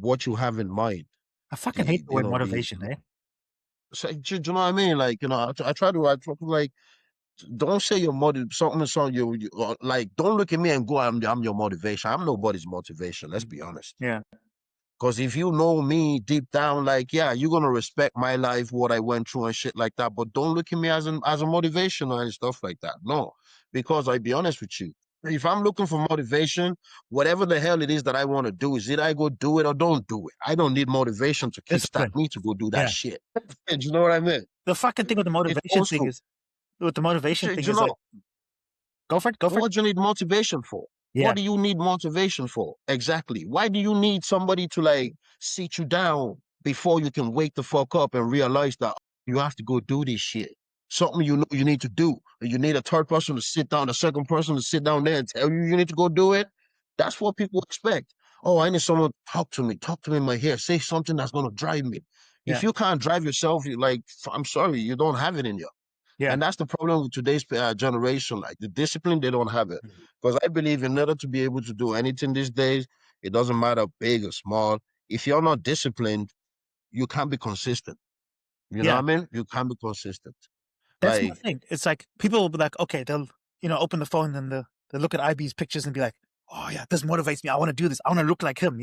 what you have in mind? I fucking hate the You word know, motivation, eh? so, do you know what I mean? Like, I try to like, don't say your motive, something, like, don't look at me and go, I'm your motivation. I'm nobody's motivation. Let's be honest. Yeah. Because if you know me deep down, like, yeah, you're gonna respect my life, what I went through and shit like that. But don't look at me as a motivation and stuff like that. No, because I be honest with you. If I'm looking for motivation, whatever the hell it is that I want to do, is it I go do it or don't do it? I don't need motivation to kickstart Discipline. me to go do that Yeah. shit. Do you know what I mean? The fucking thing with the It's motivation old thing school. is with the motivation Do thing you is like know go for it, go for it. what do you need motivation for? Yeah. What do you need motivation for? Exactly. Why do you need somebody to like sit you down before you can wake the fuck up and realize that you have to go do this shit? Something you know you need to do. You need a third person to sit down, a second person to sit down there and tell you you need to go do it. That's what people expect. Oh, I need someone to talk to me in my ear, say something that's gonna drive me. If Yeah. you can't drive yourself, you like, I'm sorry, you don't have it in you. Yeah. And that's the problem with today's generation. Like the discipline, they don't have it. Because I believe in order to be able to do anything these days, it doesn't matter big or small. If you're not disciplined, you can't be consistent. You know what Yeah. I mean? You can't be consistent. That's my Like, thing. It's like people will be like, okay, they'll open the phone and they'll look at IB's pictures and be like, oh yeah, this motivates me. I want to do this. I want to look like him.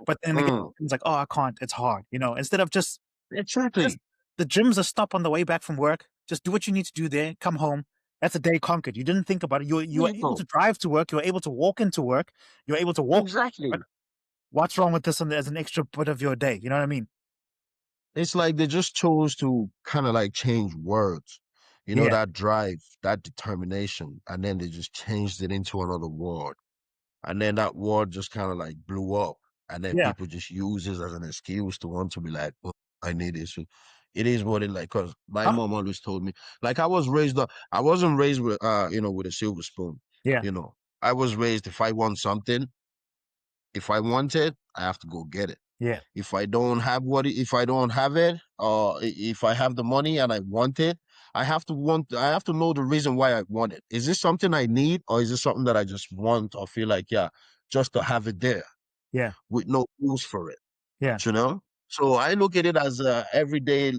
But then again, mm, it's like, oh, I can't. It's hard. Instead of just exactly, the gym's a stop on the way back from work. Just do what you need to do there. Come home. That's a day conquered. You didn't think about it. You were able to people, drive to work. You were able to walk into work. You were able to walk. exactly. But what's wrong with this as an extra bit of your day? You know what I mean? It's like they just chose to kind of like change words, Yeah. that drive, that determination, and then they just changed it into another word. And then that word just kind of like blew up. And then Yeah. people just use this as an excuse to want to be like, oh, I need this. So it is what it like. Cause my Huh? mom always told me, like I was raised up, I wasn't raised with, with a silver spoon. Yeah. You know, I was raised if I want something, if I want it, I have to go get it. Yeah. If I don't have it, or if I have the money and I want it, I have to know the reason why I want it. Is this something I need or is this something that I just want or feel like, yeah, just to have it there Yeah. with no use for it, Yeah. you know? So I look at it as a everyday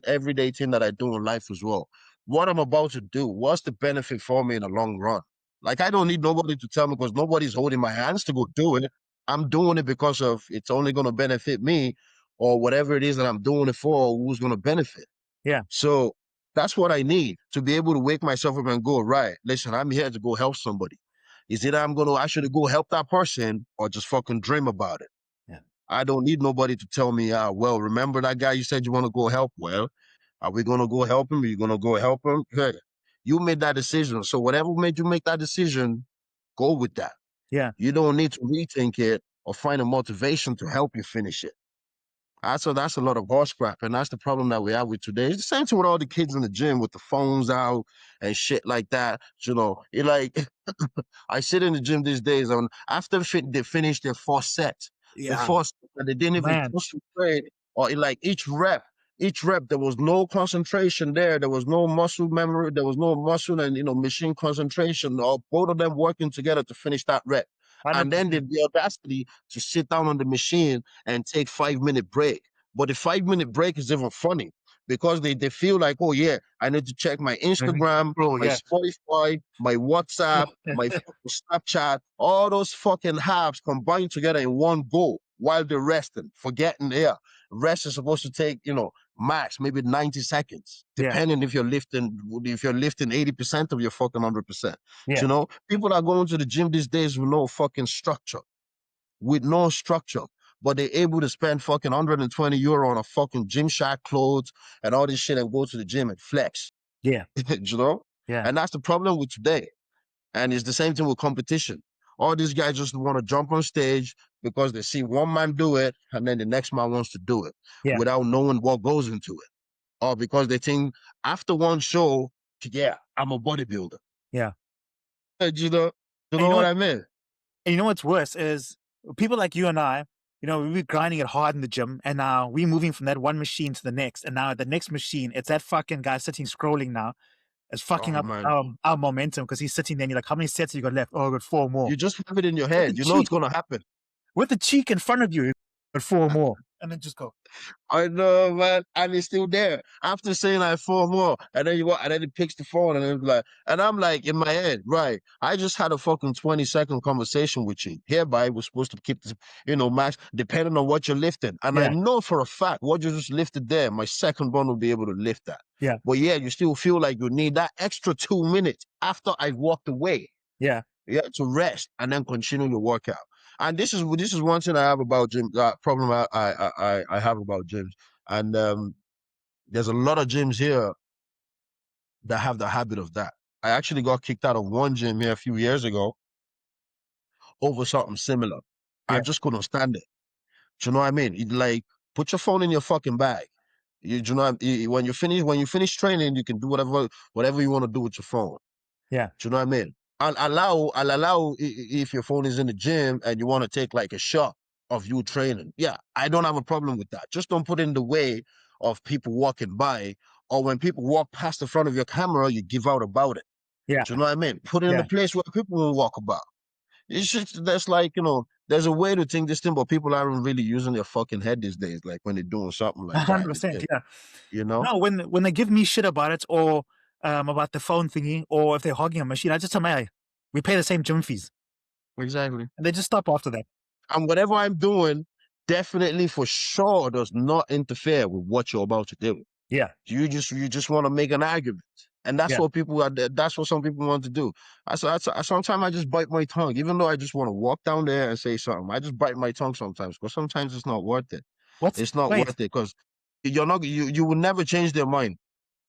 thing that I do in life as well. What I'm about to do, what's the benefit for me in the long run? Like I don't need nobody to tell me because nobody's holding my hands to go do it. I'm doing it because of it's only going to benefit me or whatever it is that I'm doing it for, who's going to benefit. Yeah. So that's what I need to be able to wake myself up and go, right, listen, I'm here to go help somebody. Is it I should go help that person or just fucking dream about it? Yeah. I don't need nobody to tell me, well, remember that guy you said you want to go help? Well, are we going to go help him? Are you going to go help him? Hey, you made that decision. So whatever made you make that decision, go with that. Yeah. You don't need to rethink it or find a motivation to help you finish it. That's a lot of horse crap, and that's the problem that we have with today. It's the same thing with all the kids in the gym with the phones out and shit like that. It like I sit in the gym these days, and after they finish their first set, Yeah. they didn't even Man. concentrate, or like each rep, there was no concentration there. There was no muscle memory. There was no muscle and machine concentration. Or both of them working together to finish that rep, and then 100%. the audacity to sit down on the machine and take 5 minute break. But the 5 minute break is even funny because they feel like, oh yeah, I need to check my Instagram, Bro, my yeah. Spotify, my WhatsApp, my Snapchat, all those fucking apps combined together in one go while they're resting, forgetting, yeah, Rest is supposed to take, max maybe 90 seconds, Yeah. depending if you're lifting 80% of your fucking 100%. Yeah. People are going to the gym these days with no fucking structure, with no structure. But they're able to spend fucking €120 on a fucking gym shot clothes and all this shit and go to the gym and flex. Yeah. you know? Yeah. And that's the problem with today. And it's the same thing with competition. All these guys just want to jump on stage because they see one man do it and then the next man wants to do it Yeah. without knowing what goes into it. Or because they think after one show, yeah, I'm a bodybuilder. Yeah. You know, you And you know know what what? I mean? And you know what's worse is people like you and I. We were grinding it hard in the gym, and now we're moving from that one machine to the next. And now the next machine, it's that fucking guy sitting scrolling now. It's fucking Oh up man, our momentum because he's sitting there and you're like, how many sets have you got left? Oh, I got 4 more. you just have it in your With the head. You know it's cheek, gonna happen. with the cheek in front of you, but 4 more. And then just go. I know, man, and it's still there. After saying like 4 more, and then and then he picks the phone, and then and I'm like in my head, right? I just had a fucking 20-second conversation with you. Hereby, we're supposed to keep this, max, depending on what you're lifting. And I Yeah. know for a fact what you just lifted there, my second one will be able to lift that. Yeah. But yeah, you still feel like you need that extra 2 minutes after I walked away. Yeah. Yeah, to rest and then continue your workout. And this is one thing I have about gym. Problem I have about gyms, and there's a lot of gyms here that have the habit of that. I actually got kicked out of one gym here a few years ago over something similar. I Yeah. just couldn't stand it. Do you know what I mean? Like, put your phone in your fucking bag. Do you know when you finish training, you can do whatever you want to do with your phone. Yeah. Do you know what I mean? I'll allow if your phone is in the gym and you want to take like a shot of you training. Yeah, I don't have a problem with that. Just don't put in the way of people walking by, or when people walk past the front of your camera, you give out about it. Yeah. Do you know what I mean? Put it in a Yeah. place where people will walk about. It's just that's like, there's a way to think this thing, but people aren't really using their fucking head these days, like when they're doing something like that. 100%. Yeah. You know? No, when they give me shit about it or about the phone thingy or if they're hogging a machine, I just tell them, hey, we pay the same gym fees. Exactly. And they just stop after that. And whatever I'm doing, definitely for sure does not interfere with what you're about to do. Yeah. You just want to make an argument, and that's Yeah. what people are. That's what some people want to do. Sometimes I just bite my tongue, even though I just want to walk down there and say something. I just bite my tongue sometimes because sometimes it's not worth it. It's not worth Wait. it because you will never change their mind.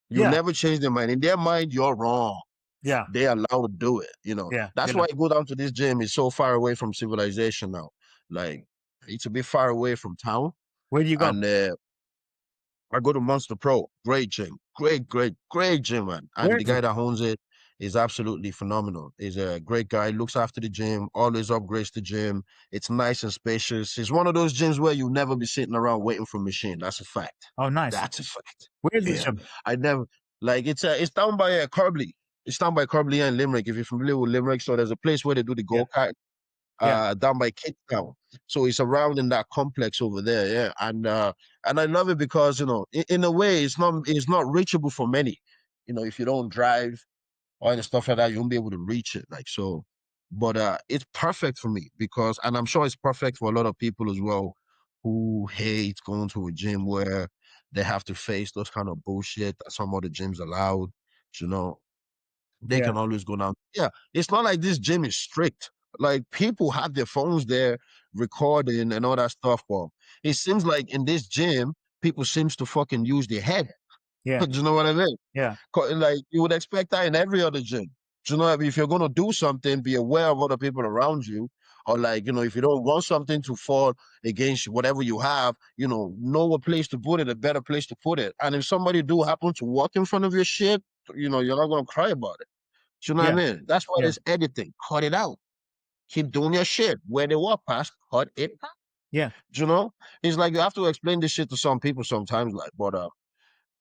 You Yeah. never change their mind. In their mind, you're wrong. Yeah. They allowed to do it. Yeah. That's Yeah. why I go down to this gym. It's so far away from civilization now. Like, it's a bit far away from town. Where do you go? And I go to Monster Pro. Great gym. Great, great, great gym, man. Where And the is it? guy that owns it is absolutely phenomenal. He's a great guy, looks after the gym, always upgrades the gym. It's nice and spacious. It's one of those gyms where you'll never be sitting around waiting for a machine. That's a fact. Oh, nice. That's a fact. Where is the Yeah. gym? I never like it's down by Carbley. It's down by Carbley and Limerick. If you're familiar with Limerick, so there's a place where they do the Yeah. go-kart Yeah. down by Town. So it's around in that complex over there, yeah. And I love it because, in a way it's not reachable for many. If you don't drive or any stuff like that, you won't be able to reach it. Like so. But it's perfect for me because, and I'm sure it's perfect for a lot of people as well who hate going to a gym where they have to face those kind of bullshit that some other gyms allowed. You know, they Yeah. can always go down. Yeah, it's not like this gym is strict. Like, people have their phones there recording and all that stuff. But it seems like in this gym, people seems to fucking use their head. Yeah. Do you know what I mean? Yeah. Like, you would expect that in every other gym. Do you know what I mean? If you're gonna do something, be aware of other people around you. Or like, if you don't want something to fall against whatever you have, know a place to put it, a better place to put it. And if somebody do happen to walk in front of your shit, you're not gonna cry about it. Do you know what I Yeah. mean? That's why Yeah. there's editing. Cut it out. Keep doing your shit. Where they walk past, cut it out. Yeah. Do you know? It's like you have to explain this shit to some people sometimes, like, but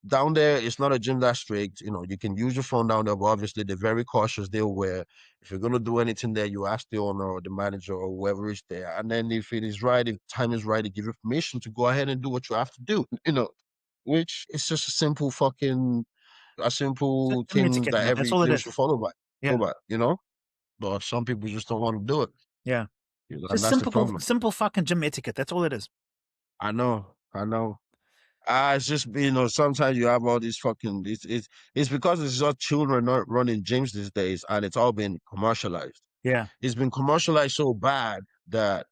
down there, it's not a gym that strict. You can use your phone down there, but obviously they're very cautious. They're aware. If you're gonna do anything there, you ask the owner or the manager or whoever is there. And then if it is right, if time is right, they give you permission to go ahead and do what you have to do. Which is just a simple Gym thing etiquette, that man. That's every all it gym is. should follow by. Yeah. But some people just don't want to do it. Yeah. And Just that's the simple, problem. simple fucking gym etiquette. That's all it is. I know. I know. It's just sometimes you have all these fucking it's because it's just children not running gyms these days, and it's all been commercialized. Yeah. It's been commercialized so bad that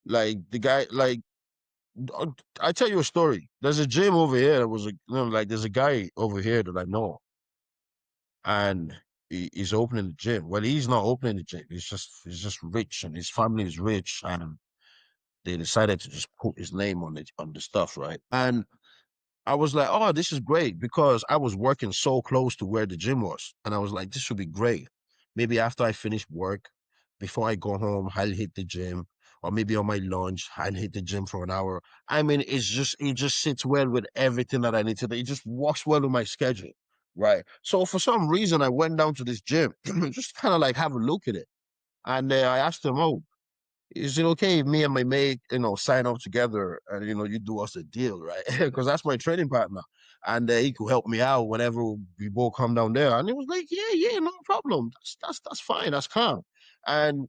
like the guy like I tell you a story. There's a gym over here that was like there's a guy over here that I know, and he's opening the gym. Well, he's not opening the gym. He's just rich, and his family is rich, and they decided to just put his name on the stuff, right? And I was like, oh, this is great because I was working so close to where the gym was. And I was like, this would be great. Maybe after I finish work, before I go home, I'll hit the gym. Or maybe on my lunch, I'll hit the gym for an hour. I mean, it just sits well with everything that I need to do. It just works well with my schedule. Right. So for some reason, I went down to this gym, just kind of like have a look at it. And I asked him, oh, is it okay if me and my mate, sign up together and, you do us a deal, right? Because that's my training partner. And he could help me out whenever we both come down there. And he was like, yeah, yeah, no problem. That's fine. That's calm. And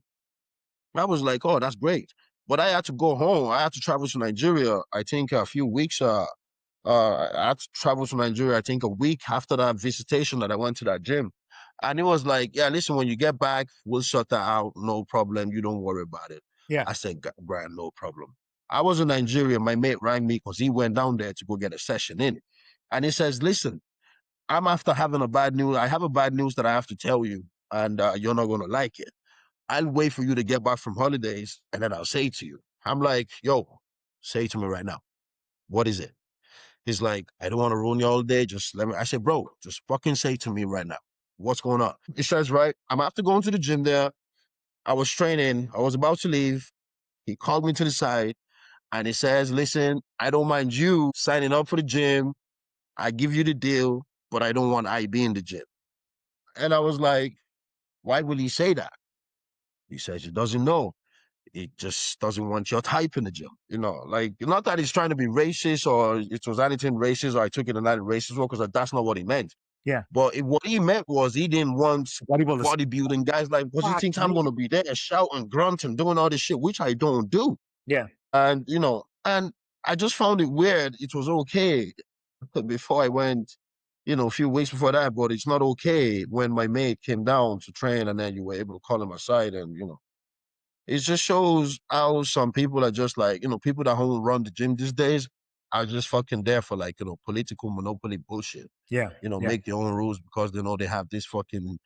I was like, oh, that's great. But I had to go home. I had to travel to Nigeria, I think a few weeks. I had to travel to Nigeria, I think a week after that visitation that I went to that gym. And it was like, yeah, listen, when you get back, we'll sort that out. No problem. You don't worry about it. Yeah. I said, Brian, no problem. I was in Nigeria. My mate rang me because he went down there to go get a session in. And he says, listen, I'm after having a bad news. I have a bad news that I have to tell you, and you're not going to like it. I'll wait for you to get back from holidays, and then I'll say to you. I'm like, yo, say to me right now. What is it? He's like, I don't want to ruin you all day. Just let me. I said, bro, just fucking say to me right now. What's going on? He says, right, I'm after going to the gym there. I was training. I was about to leave. He called me to the side and he says, listen, I don't mind you signing up for the gym. I give you the deal, but I don't want IB in the gym. And I was like, why will he say that? He says he doesn't know. He just doesn't want your type in the gym. Like, not that he's trying to be racist or it was anything racist or I took it in that racist way, because that's not what he meant. Yeah. But what he meant was he didn't want Bodybuilders. bodybuilding guys like, because he Fuck thinks I'm me. going to be there shouting, grunting, doing all this shit, which I don't do. Yeah. And, and I just found it weird. It was okay before I went, a few weeks before that, but it's not okay when my mate came down to train and then you were able to call him aside and, it just shows how some people are just like, people that run the gym these days are just fucking there for like, political monopoly bullshit. Yeah. Yeah. Make their own rules because they know they have this fucking,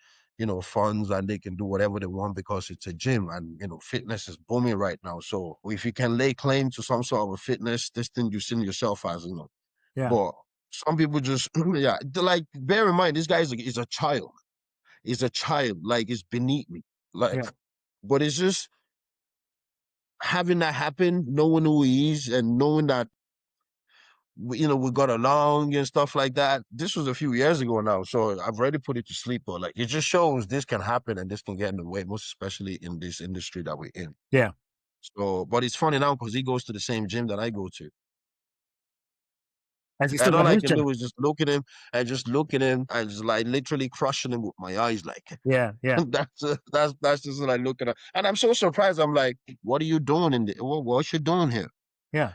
funds and they can do whatever they want because it's a gym and, fitness is booming right now. So if you can lay claim to some sort of a fitness, this thing you see yourself as, Yeah. but some people just, yeah, like, bear in mind, this guy is a child. He's a child, like, it's beneath me. Like, Yeah. but it's just, having that happen, knowing who he is and knowing that we got along and stuff like that. This was a few years ago now, so I've already put it to sleep. But like, it just shows this can happen and this can get in the way, most especially in this industry that we're in. Yeah. So, but it's funny now because he goes to the same gym that I go to, Has he still and all got I his can gym? do is just look at him and just like literally crushing him with my eyes, like. Yeah. Yeah. That's just what I look at, and I'm so surprised. I'm like, what are you doing in the? What you doing here? Yeah.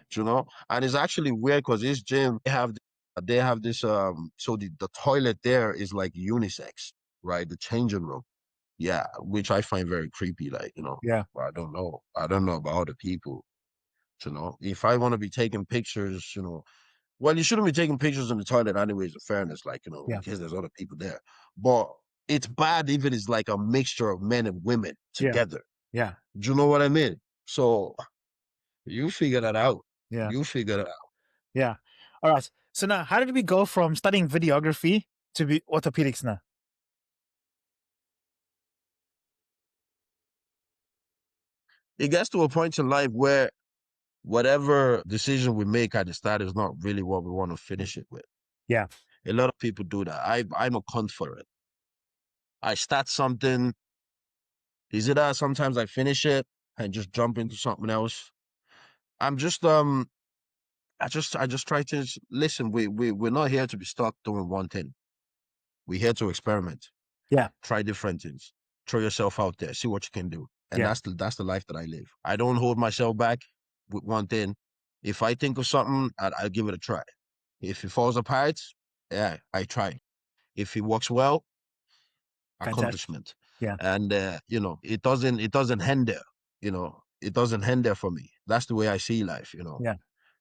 And it's actually weird because this gym they have this so the toilet there is like unisex, right? The changing room. Yeah, which I find very creepy, like, Yeah. but I don't know about other people. If I want to be taking pictures, well, you shouldn't be taking pictures in the toilet anyways, in fairness, like, in Yeah. case there's other people there. But it's bad if it is like a mixture of men and women Yeah. together. Yeah. Do you know what I mean? So you figure that out. Yeah. You figure that out. Yeah. All right. So now, how did we go from studying videography to be orthopedics now? It gets to a point in life where whatever decision we make at the start is not really what we want to finish it with. Yeah. A lot of people do that. I'm a cunt for it. I start something, is it that sometimes I finish it and just jump into something else. I'm just I just try to listen, we're not here to be stuck doing one thing. We're here to experiment, Yeah. try different things, throw yourself out there, see what you can do. And Yeah. that's the life that I live. I don't hold myself back with one thing. If I think of something, I'll give it a try. If it falls apart, yeah, I try. If it works well, Fantastic. accomplishment. Yeah. And it doesn't hinder, it doesn't hinder for me. That's the way I see life. Yeah.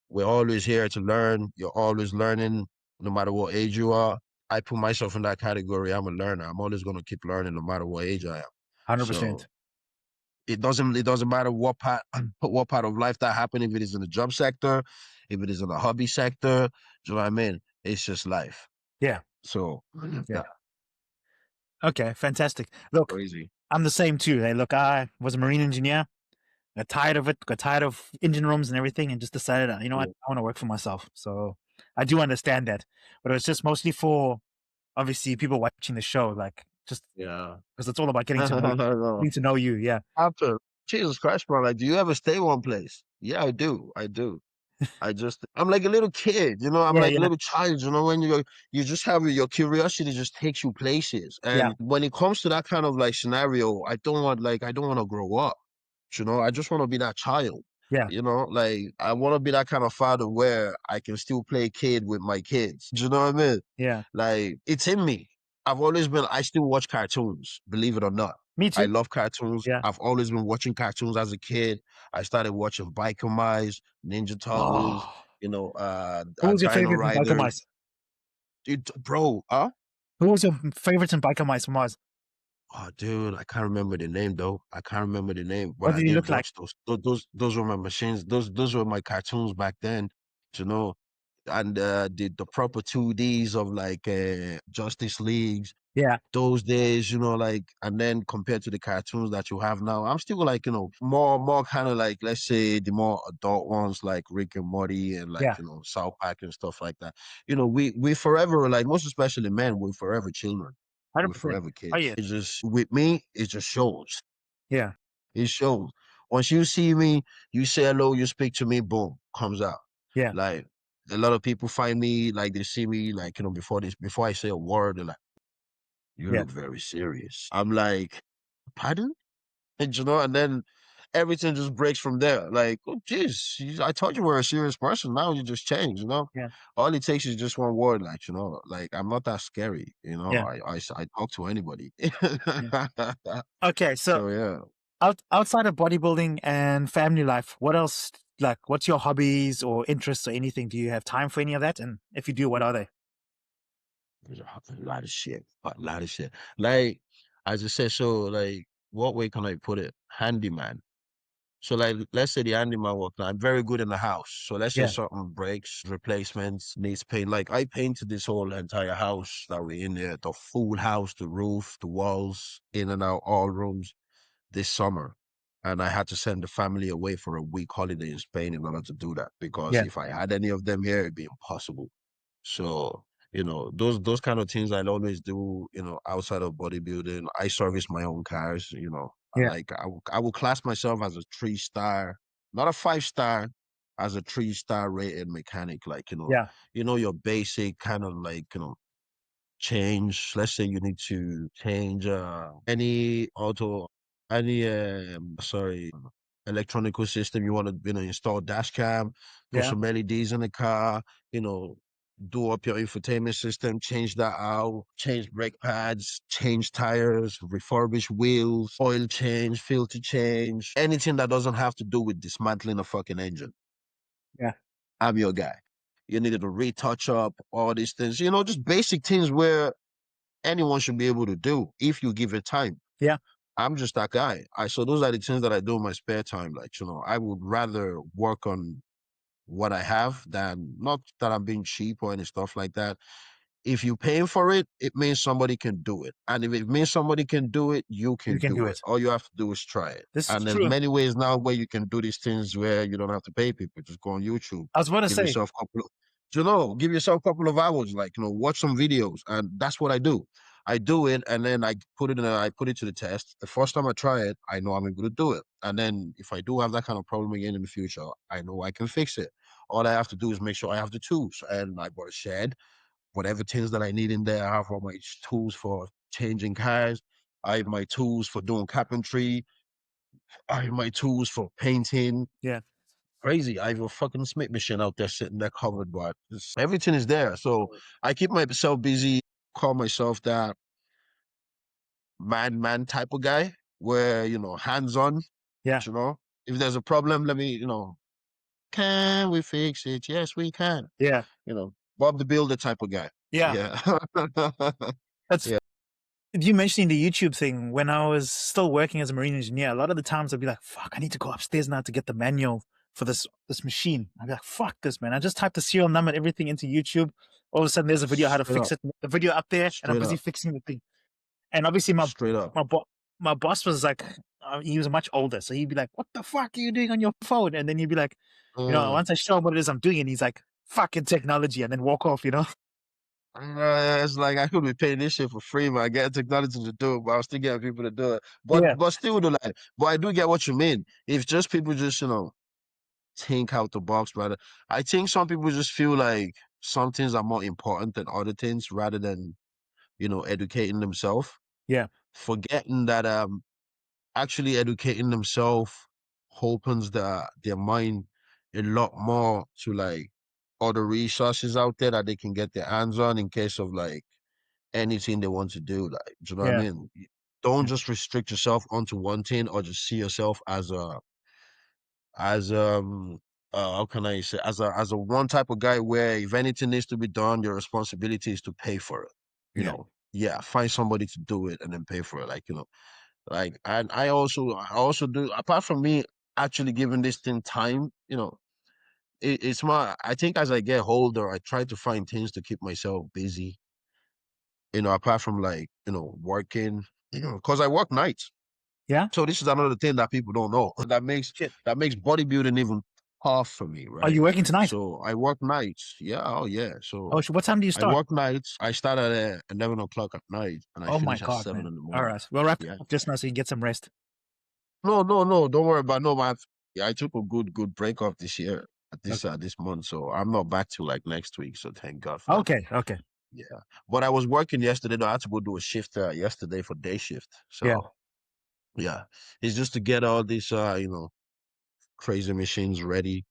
We're always here to learn. You're always learning, no matter what age you are. I put myself in that category. I'm a learner. I'm always going to keep learning no matter what age I am. 100%. So it doesn't matter what part what part of life that happened, if it is in the job sector, if it is in the hobby sector. Do you know what I mean? It's just life. Yeah. So Yeah. yeah, Okay. Fantastic. Look, crazy. I'm the same too. Hey, look, I was a marine engineer. Got tired of it. Got tired of engine rooms and everything, and just decided, you know what, Yeah. I want to work for myself. So I do understand that, but it was just mostly for obviously people watching the show, like just Yeah. because it's all about I know. getting to know you. Yeah. After Jesus Christ, bro, like, do you ever stay one place? Yeah, I do. I do. I'm like a little kid, I'm Yeah. like a Yeah. little child, when you just have your curiosity just takes you places. Yeah. And when it comes to that kind of like scenario, I don't want to grow up. I just want to be that child. Yeah. Like I want to be that kind of father where I can still play kid with my kids. Do you know what I mean? Yeah. Like it's in me. I still watch cartoons, believe it or not. Me I too. love cartoons. Yeah. I've always been watching cartoons as a kid. I started watching Biker Mice, Ninja Turtles, Oh, who was your Dino favorite in Biker Riders. Mice? Dude, bro, huh? Who was your favorite in Biker Mice from Mars? Oh, dude, I can't remember the name though. I can't remember the name, but What I did he did look like? watch those. Those were my machines. Those were my cartoons back then. You know, and the proper 2Ds of like Justice Leagues. Yeah. Those days, like, and then compared to the cartoons that you have now, I'm still like, more kind of like, let's say, the more adult ones like Rick and Morty and like, Yeah. South Park and stuff like that. We forever, like, most especially men, we're forever children. We're 100%. forever Oh kids. yeah. It's just with me, it just shows. Yeah. It shows. Once you see me, you say hello, you speak to me, boom, comes out. Yeah. Like a lot of people find me, like they see me, like, before I say a word, they're like, you Yeah. look very serious. I'm like, pardon? And then everything just breaks from there. Like, oh, geez, I told you we're a serious person. Now you just changed. Yeah. All it takes is just one word, like I'm not that scary. Yeah. I talk to anybody. Yeah. Okay. So So yeah. outside of bodybuilding and family life, what else? Like, what's your hobbies or interests or anything? Do you have time for any of that? And if you do, what are they? There's a lot of shit. A lot of shit. Like, as I said, so like, what way can I put it? Handyman. So like, let's say the handyman work. Now, I'm very good in the house. So let's say Yeah. something breaks, replacements, needs paint. Like I painted this whole entire house that we're in there, the full house, the roof, the walls, in and out, all rooms this summer. And I had to send the family away for a week holiday in Spain in order to do that. Because Yeah. if I had any of them here, it'd be impossible. So, those kind of things I'll always do, outside of bodybuilding. I service my own cars. Yeah. Like I will class myself as a 3-star, not a 5-star, as a 3-star rated mechanic. Like, Yeah. your basic kind of like, change. Let's say you need to change any sorry, electronical system. You want to, install dash cam, put Yeah. some LEDs in the car, you know, do up your infotainment system, change that out, change brake pads, change tires, refurbish wheels, oil change, filter change, anything that doesn't have to do with dismantling a fucking engine. Yeah. I'm your guy. You needed to retouch up all these things, just basic things where anyone should be able to do if you give it time. Yeah. I'm just that guy. So those are the things that I do in my spare time. Like, I would rather work on what I have than, not that I'm being cheap or any stuff like that. If you're paying for it, it means somebody can do it. And if it means somebody can do it, you You can can do do it. it. All you have to do is try it. This is And there's true. many ways now where you can do these things where you don't have to pay people. Just go on YouTube, I was about to give say, yourself a couple of, give yourself a couple of hours, like, watch some videos. And that's what I do. I do it and then I put it to the test. The first time I try it, I know I'm able to do it. And then if I do have that kind of problem again in the future, I know I can fix it. All I have to do is make sure I have the tools. And I bought a shed, whatever tools that I need in there. I have all my tools for changing cars. I have my tools for doing carpentry. I have my tools for painting. yeah. crazy. I have a fucking Smith machine out there sitting there covered, but everything is there. So I keep myself busy, call myself that man type of guy where, hands on, Yeah. you know. If there's a problem, let me, can we fix it? Yes, we can. Yeah. Bob the Builder type of guy. Yeah. Yeah. That's Yeah. you mentioning the YouTube thing. When I was still working as a marine engineer, a lot of the times I'd be like, fuck, I need to go upstairs now to get the manual for this machine. I'd be like, fuck this, man. I just typed the serial number and everything into YouTube. All of a sudden there's a video how to Straight fix up. it. The video up there and I'm Straight busy up. fixing the thing. And obviously Straight up. my, bo- my boss was like, he was much older. So he'd be like, what the fuck are you doing on your phone? And then he'd be like, Mm. once I show him what it is I'm doing, and he's like, fucking technology, and then walk off. It's like I could be paying this shit for free, man. I get technology to do it, but I'm still getting people to do it. Yeah. But still, though, like, but I do get what you mean. If just people just think out the box, brother. I think some people just feel like some things are more important than other things, rather than educating themselves, Yeah. forgetting that actually educating themselves opens their mind a lot more to like other resources out there that they can get their hands on in case of like anything they want to do. Like, do you know what I Yeah. mean? Don't Yeah. just restrict yourself onto one thing or just see yourself as how can I say, as a one type of guy where if anything needs to be done, your responsibility is to pay for it. Yeah. Yeah, find somebody to do it and then pay for it. Like, and I also do, apart from me actually giving this thing time, it's my, I think as I get older, I try to find things to keep myself busy, apart from like, working, because I work nights. Yeah. So this is another thing that people don't know that makes Shit. bodybuilding even tough for me, Are right? you working tonight? So I work nights. Yeah, oh yeah. Oh, So what time do you I start? work nights. I start at 11 o'clock at night and I Oh my finish at God, 7 man. in the All morning. right. We'll wrap Yeah. up just now so you can get some rest. No, no, no. Don't worry about no. Yeah, I took a good break off this year at Okay. this month, so I'm not back to like next week. So thank God for that. Okay. Okay. Yeah, but I was working yesterday. Though. I had to go do a shift yesterday for day shift. Yeah. So yeah, it's just to get all these crazy machines ready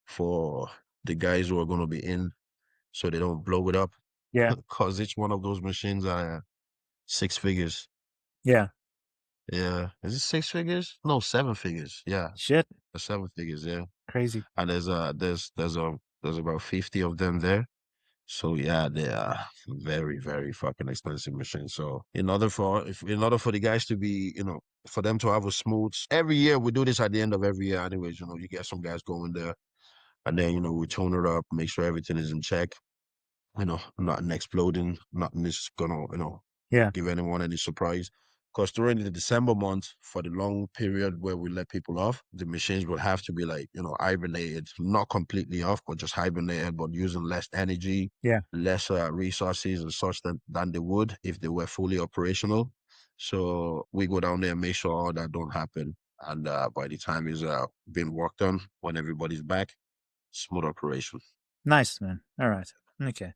for the guys who are going to be in, so they don't blow it up. Yeah. Because each one of those machines are 6 figures. Yeah. Yeah, is it 6 figures? No, 7 figures. Yeah, Shit. 7 figures. Yeah. Crazy. And there's about 50 of them there. So yeah, they are very, very fucking expensive machines. So in order for the guys to be, for them to have a smooth, every year we do this at the end of every year anyways, you get some guys going there and then, we tone it up, make sure everything is in check, nothing exploding, nothing is gonna, Yeah. give anyone any surprise. Because during the December month, for the long period where we let people off, the machines will have to be like, hibernated, not completely off, but just hibernated, but using less energy, Yeah. less resources and such than they would if they were fully operational. So we go down there and make sure all that don't happen. And by the time it's been worked on, when everybody's back, smooth operation. Nice, man. All right. Okay.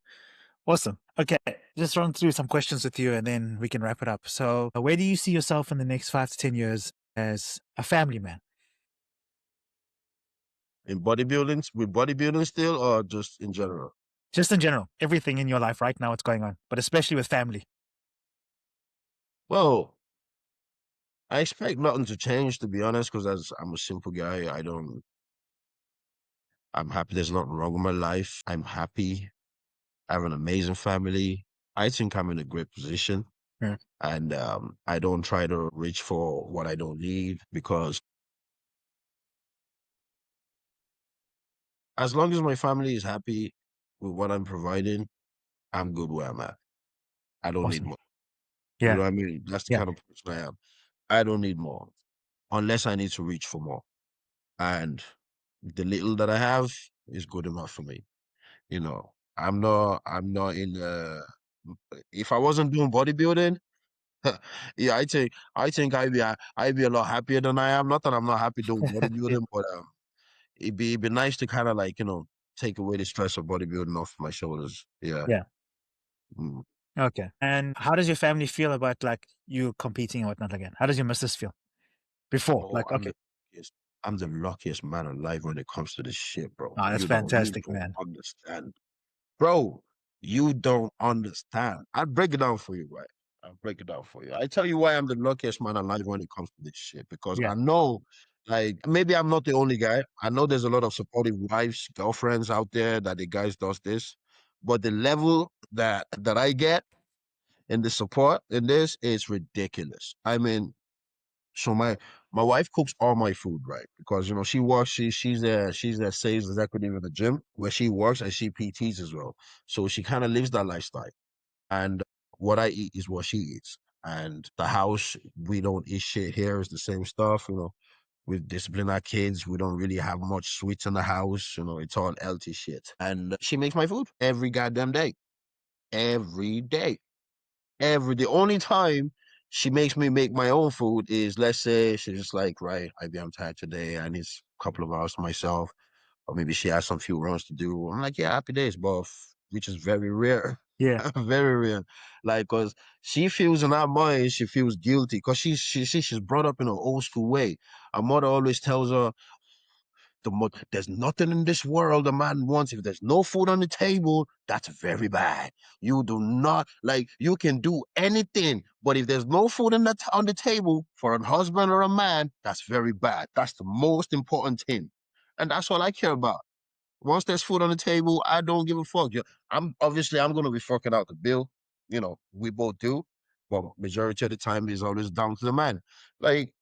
Awesome. Okay. Just run through some questions with you and then we can wrap it up. So, where do you see yourself in the next 5 to 10 years as a family man? In bodybuilding, with bodybuilding still, or just in general? Just in general, everything in your life right now, what's going on, but especially with family. Well, I expect nothing to change, to be honest, because as I'm a simple guy, I'm happy. There's nothing wrong with my life. I'm happy. I have an amazing family. I think I'm in a great position. Yeah. And I don't try to reach for what I don't need, because as long as my family is happy with what I'm providing, I'm good where I'm at. I don't need Awesome. more. You Yeah. know what I mean? That's the Yeah. kind of person I am. I don't need more unless I need to reach for more. And the little that I have is good enough for me. I'm not in if I wasn't doing bodybuilding, yeah, I think I'd be a lot happier than I am. Not that I'm not happy doing Yeah. bodybuilding, but it'd be nice to kind of like, take away the stress of bodybuilding off my shoulders. Yeah. Yeah. Mm. Okay. And how does your family feel about like you competing and whatnot again? How does your missus feel before? Oh, Like, okay. yes. I'm the luckiest man alive when it comes to this shit, bro. Oh, that's You fantastic, don't man. understand. Bro, you don't understand. I'll break it down for you, right? I'll break it down for you. I tell you why I'm the luckiest man alive when it comes to this shit. Because Yeah, I know, like, maybe I'm not the only guy. I know there's a lot of supportive wives, girlfriends out there that the guys does this. But the level that I get in the support in this is ridiculous. I mean, so my wife cooks all my food, right? Because she works. She's a sales executive in the gym where she works and she PTs as well. So she kind of lives that lifestyle. And what I eat is what she eats. And the house, we don't eat shit here. It's the same stuff. We discipline our kids. We don't really have much sweets in the house. It's all healthy shit. And she makes my food every goddamn day. Every day. The only time she makes me make my own food is, let's say she's just like, right, maybe I'm tired today. I need a couple of hours to myself. Or maybe she has some few runs to do. I'm like, yeah, happy days, but which is very rare. yeah, Very rare. Like, cause she feels in her mind, she feels guilty because she's brought up in an old school way. Her mother always tells her, there's nothing in this world a man wants. If there's no food on the table, that's very bad. You do not like you can do anything, but if there's no food on the table for a husband or a man, that's very bad. That's the most important thing, and that's all I care about. Once there's food on the table, I don't give a fuck. I'm gonna be fucking out the bill. We both do, but majority of the time is always down to the man. Like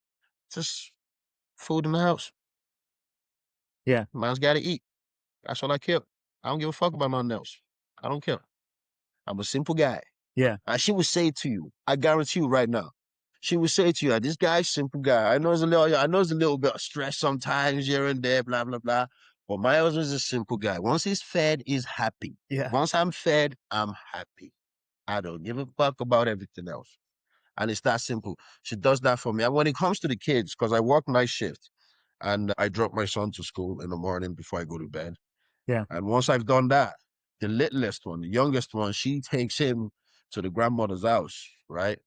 just food in the house. yeah, Man's got to eat. That's all I care. I don't give a fuck about nothing else. I don't care. I'm a simple guy. yeah, And she would say to you, I guarantee you right now, she would say to you, this guy's simple guy. I know it's a little bit of stress sometimes here and there, blah, blah, blah. But my husband's a simple guy. Once he's fed, he's happy. yeah, Once I'm fed, I'm happy. I don't give a fuck about everything else. And it's that simple. She does that for me. And when it comes to the kids, because I work night shift and I drop my son to school in the morning before I go to bed. yeah, And once I've done that, the littlest one, the youngest one, she takes him to the grandmother's house, right?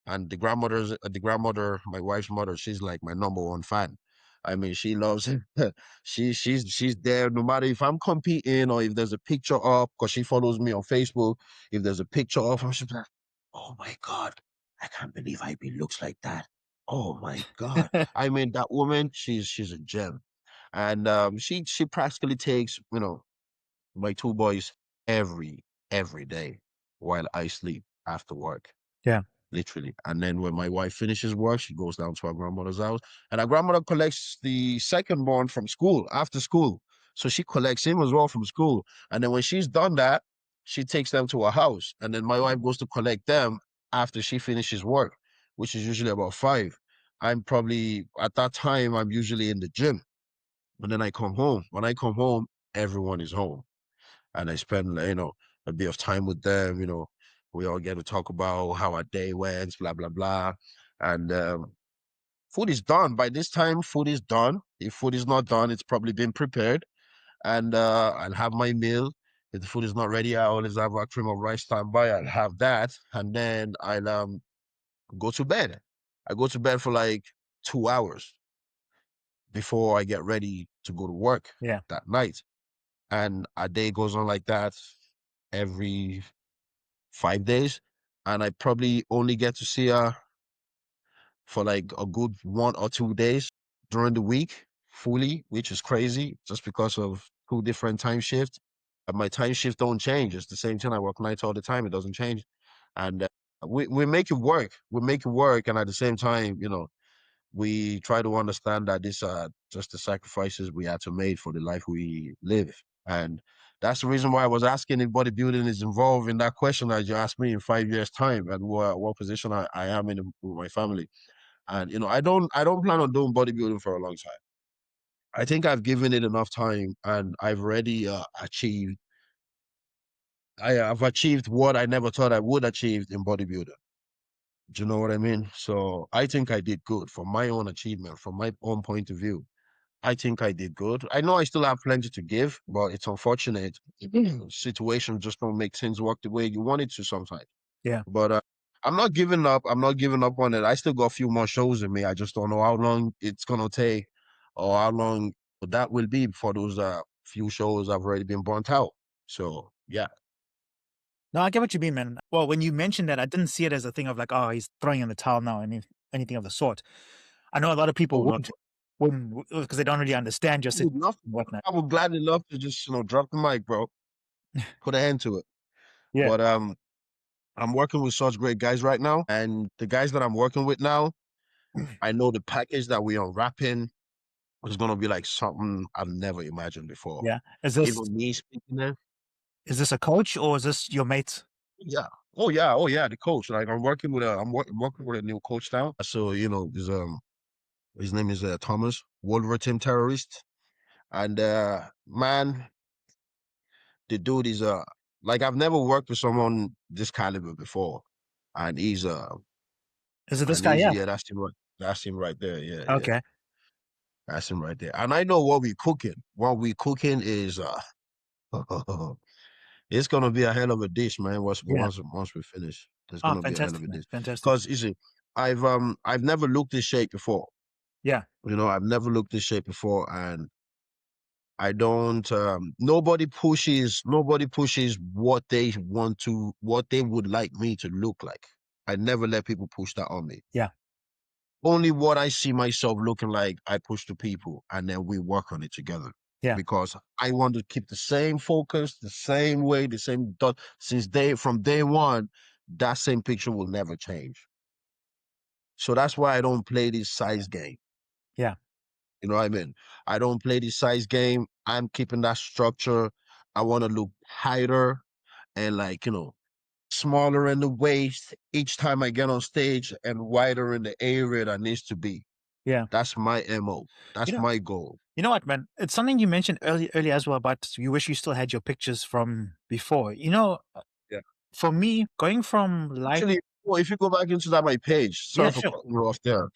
And the grandmother, my wife's mother, she's like my number one fan. I mean, she loves him. She's there no matter if I'm competing or if there's a picture up, because she follows me on Facebook. If there's a picture up, I'm just like, oh my God, I can't believe IB looks like that. Oh my God. I mean, that woman, she's a gem. And she practically takes, my two boys every day while I sleep after work, yeah, literally. And then when my wife finishes work, she goes down to her grandmother's house, and her grandmother collects the second born from school after school. So she collects him as well from school. And then when she's done that, she takes them to her house. And then my wife goes to collect them after she finishes work, which is usually about 5. I'm probably at that time, I'm usually in the gym. And then I come home. When I come home, everyone is home and I spend, a bit of time with them. We all get to talk about how our day went, blah blah blah, and food is done. By this time, food is done. If food is not done, it's probably been prepared, and I'll have my meal. If the food is not ready, I always have a cream of rice standby. I'll have that, and then I'll go to bed. I go to bed for like 2 hours before I get ready to go to work yeah, that night. And a day goes on like that every 5 days, and I probably only get to see her for like a good 1 or 2 days during the week fully, which is crazy just because of 2 different time shifts. And my time shift don't change. It's the same thing. I work nights all the time. It doesn't change. And we make it work. We make it work. And at the same time, we try to understand that these are just the sacrifices we had to make for the life we live. And that's the reason why I was asking if bodybuilding is involved in that question that you asked me in 5 years' time and what position I am in with my family. And I don't plan on doing bodybuilding for a long time. I think I've given it enough time and I've already achieved I've achieved what I never thought I would achieve in bodybuilding. Do you know what I mean? So I think I did good for my own achievement, from my own point of view. I think I did good. I know I still have plenty to give, but it's unfortunate. Situations just don't make things work the way you want it to sometimes. yeah, But I'm not giving up. I'm not giving up on it. I still got a few more shows in me. I just don't know how long it's gonna take or how long that will be before those few shows have already been burnt out. So yeah. No, I get what you mean, man. Well, when you mentioned that, I didn't see it as a thing of like, oh, he's throwing in the towel now, and anything of the sort. I know a lot of people Oh no. wouldn't because they don't really understand your I would situation love and whatnot. I would gladly love to just, drop the mic, bro. Put a hand to it. Yeah, But I'm working with such great guys right now. And the guys that I'm working with now, I know the package that we unwrapping is gonna be like something I've never imagined before. yeah. Even me speaking there. Is this a coach or is this your mate? Yeah. Oh yeah. Oh yeah. The coach. Like I'm working with working with a new coach now. So his name is Thomas, Wolver Team Terrorist, and man, the dude is like I've never worked with someone this caliber before, and Is it this guy? Yeah. yeah, that's him right there. Yeah, yeah, Okay. that's him right there. And I know what we cooking. What we cooking is it's gonna be a hell of a dish, man. Yeah. Once we finish, it's Oh, gonna be a hell of fantastic, a man. dish. Fantastic. Cause you see, I've never looked this shape before. Yeah. I've never looked this shape before, and I don't. Nobody pushes what they want to, what they would like me to look like. I never let people push that on me. Yeah. Only what I see myself looking like, I push to people, and then we work on it together. Yeah. Because I want to keep the same focus, the same way, the same dot from day one. That same picture will never change. So that's why I don't play this size game. Yeah. You know what I mean? I don't play the size game. I'm keeping that structure. I want to look tighter and like, smaller in the waist each time I get on stage and wider in the area that needs to be. Yeah. That's my MO. You That's know, my goal. you know what, man? It's something you mentioned earlier as well about you wish you still had your pictures from before. Yeah. For me, going from light, Actually, well, if you go back into that my page, yeah, sorry for sure. cutting you off there.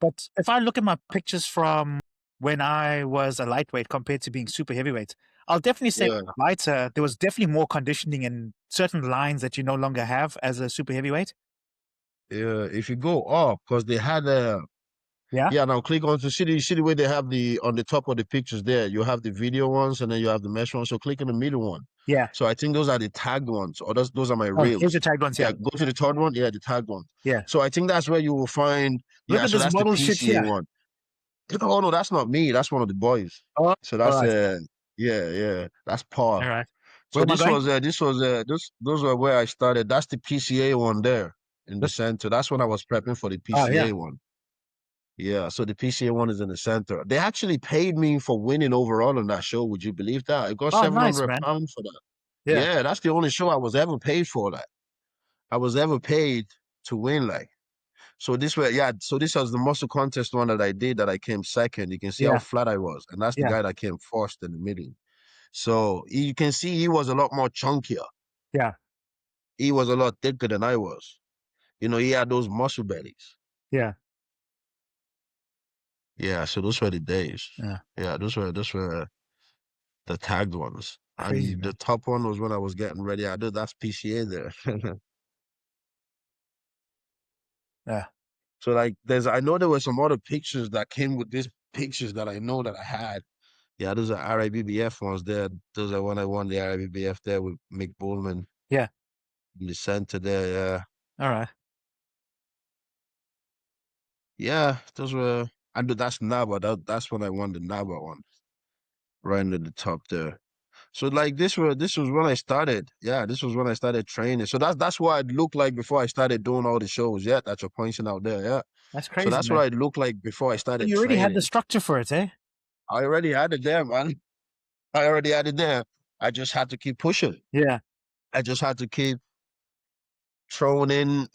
But if I look at my pictures from when I was a lightweight compared to being super heavyweight, I'll definitely say Yeah, lighter. There was definitely more conditioning and certain lines that you no longer have as a super heavyweight. yeah. If you go up, because they had Yeah. yeah, now click on to see the way they have the on the top of the pictures there. You have the video ones and then you have the mesh ones. So click on the middle one. Yeah. So I think those are the tagged ones, or those are my Oh, here's reels. the tagged ones. Yeah. Yeah, go to the third one. Yeah, the tagged one. Yeah. So I think that's where you will find. Look Yeah, at so this that's the model shit PCA here. one. Oh no, that's not me. That's one of the boys. Oh, So all that's right. yeah, yeah, that's All Paul. right. Where So am I going? those were where I started. That's the PCA one there in the This, center. That's when I was prepping for the oh, yeah. PCA one. Yeah, so the PCA one is in the center. They actually paid me for winning overall on that show. Would you believe that? I got Oh, seven nice, hundred man. pounds for that. Yeah. Yeah, that's the only show I was ever paid for that. I was ever paid to win like. So this was the muscle contest one that I did that I came second. You can see how Yeah. flat I was. And that's the Yeah. guy that came first in the middle. So you can see he was a lot more chunkier. Yeah. He was a lot thicker than I was. He had those muscle bellies. Yeah. Yeah, so those were the days. Yeah. Yeah, those were the tagged ones. Crazy, And the man. top one was when I was getting ready. I did that's PCA there. Yeah. So like I know there were some other pictures that came with these pictures that I know that I had. Yeah, those are RIBBF ones there. Those are when I won the RIBBF there with Mick Bullman Yeah. in the center there. Yeah. All right. Yeah, those were that's NABA. That's when I won the NABA one. Right in the top there. So like this was when I started. Yeah, this was when I started training. So that's what I'd look like before I started doing all the shows. Yeah, that you're pointing out there. Yeah. That's So crazy, that's what man. I'd look like before I So started you already had the training. structure for it, eh? I already had it there, man. I already had it there. I just had to keep pushing. Yeah. I just had to keep throwing in,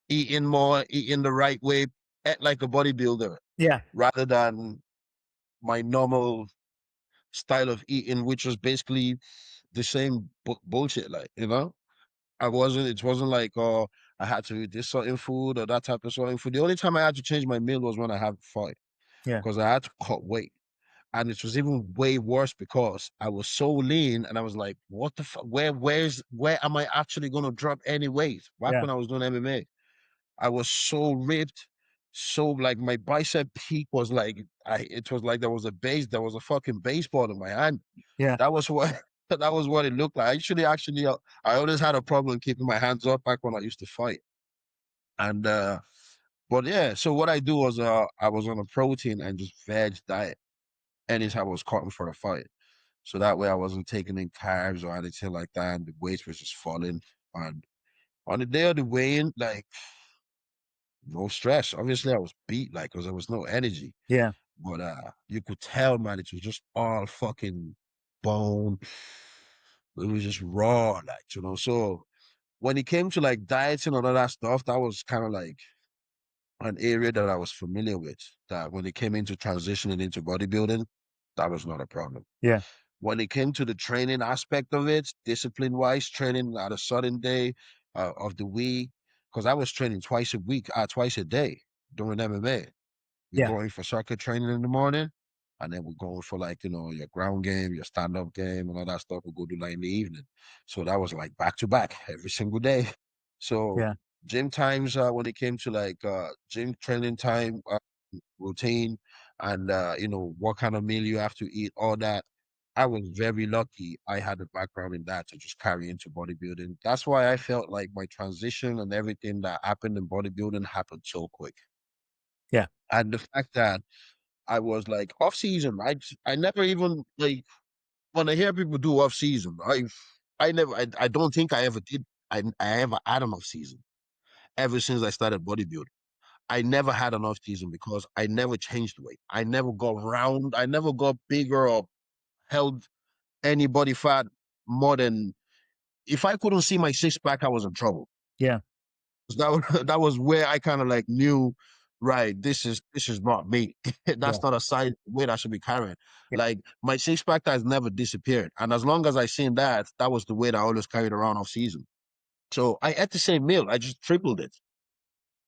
eating more, eating the right way, act like a bodybuilder Yeah. rather than my normal style of eating, which was basically the same bullshit. Like, it wasn't like, oh, I had to eat this certain food or that type of certain food. The only time I had to change my meal was when I had a fight Yeah. because I had to cut weight. And it was even way worse because I was so lean and I was like, what the fuck? Where am I actually going to drop any weight? Back Yeah. when I was doing MMA, I was so ripped So like my bicep peak was like it was like there was a fucking baseball in my hand. Yeah. That was what that was what it looked like. Actually, I always had a problem keeping my hands up back when I used to fight. And but yeah, so what I do was I was on a protein and just veg diet anytime I was cutting for a fight. So that way I wasn't taking in carbs or anything like that, and the weight was just falling. And on the day of the weigh-in, like no stress. Obviously, I was beat, like, because there was no energy. Yeah. But you could tell, man, it was just all fucking bone. It was just raw, like, you know. So when it came to like dieting and all that stuff, that was kind of like an area that I was familiar with. That when it came into transitioning into bodybuilding, that was not a problem. Yeah. When it came to the training aspect of it, discipline-wise, training at a certain day of the week, because I was training twice a week, twice a day during MMA. We're Yeah. going for circuit training in the morning, and then we're going for like, your ground game, your stand-up game, and all that stuff. We go do that in the evening. So that was like back to back every single day. So Yeah. gym times, when it came to like gym training time, routine, and what kind of meal you have to eat, all that. I was very lucky. I had a background in that to just carry into bodybuilding. That's why I felt like my transition and everything that happened in bodybuilding happened so quick. Yeah. And the fact that I was like off season. I never even like when I hear people do off season. I don't think I ever did. I ever had an off season ever since I started bodybuilding. I never had an off season because I never changed weight. I never got round. I never got bigger or held any body fat more than if I couldn't see my six pack, I was in trouble. Yeah. That was where I kind of like knew, right, this is not me. Yeah. That's not a size weight I should be carrying. Yeah. Like my six pack has never disappeared. And as long as I seen that, that was the weight I always carried around off season. So I ate the same meal. I just tripled it.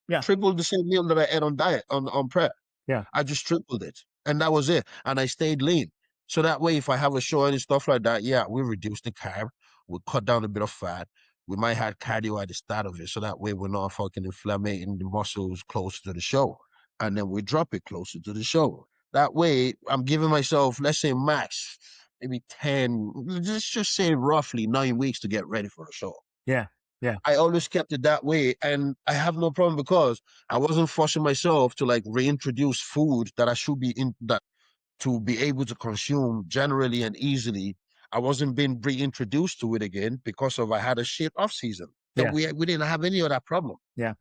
Yeah. Tripled the same meal that I ate on diet, on prep. Yeah. I just tripled it. And that was it. And I stayed lean. So that way, if I have a show and stuff like that, yeah, we reduce the carb, we cut down a bit of fat. We might have cardio at the start of it. So that way we're not fucking inflamming the muscles closer to the show. And then we drop it closer to the show. That way, I'm giving myself, let's say max, maybe 10, just say roughly 9 weeks to get ready for a show. Yeah. Yeah. I always kept it that way, and I have no problem because I wasn't forcing myself to like reintroduce food that I should be in that to be able to consume generally and easily. I wasn't being reintroduced to it again because of I had a shit off season. That Yeah. we didn't have any of that problem. Yeah.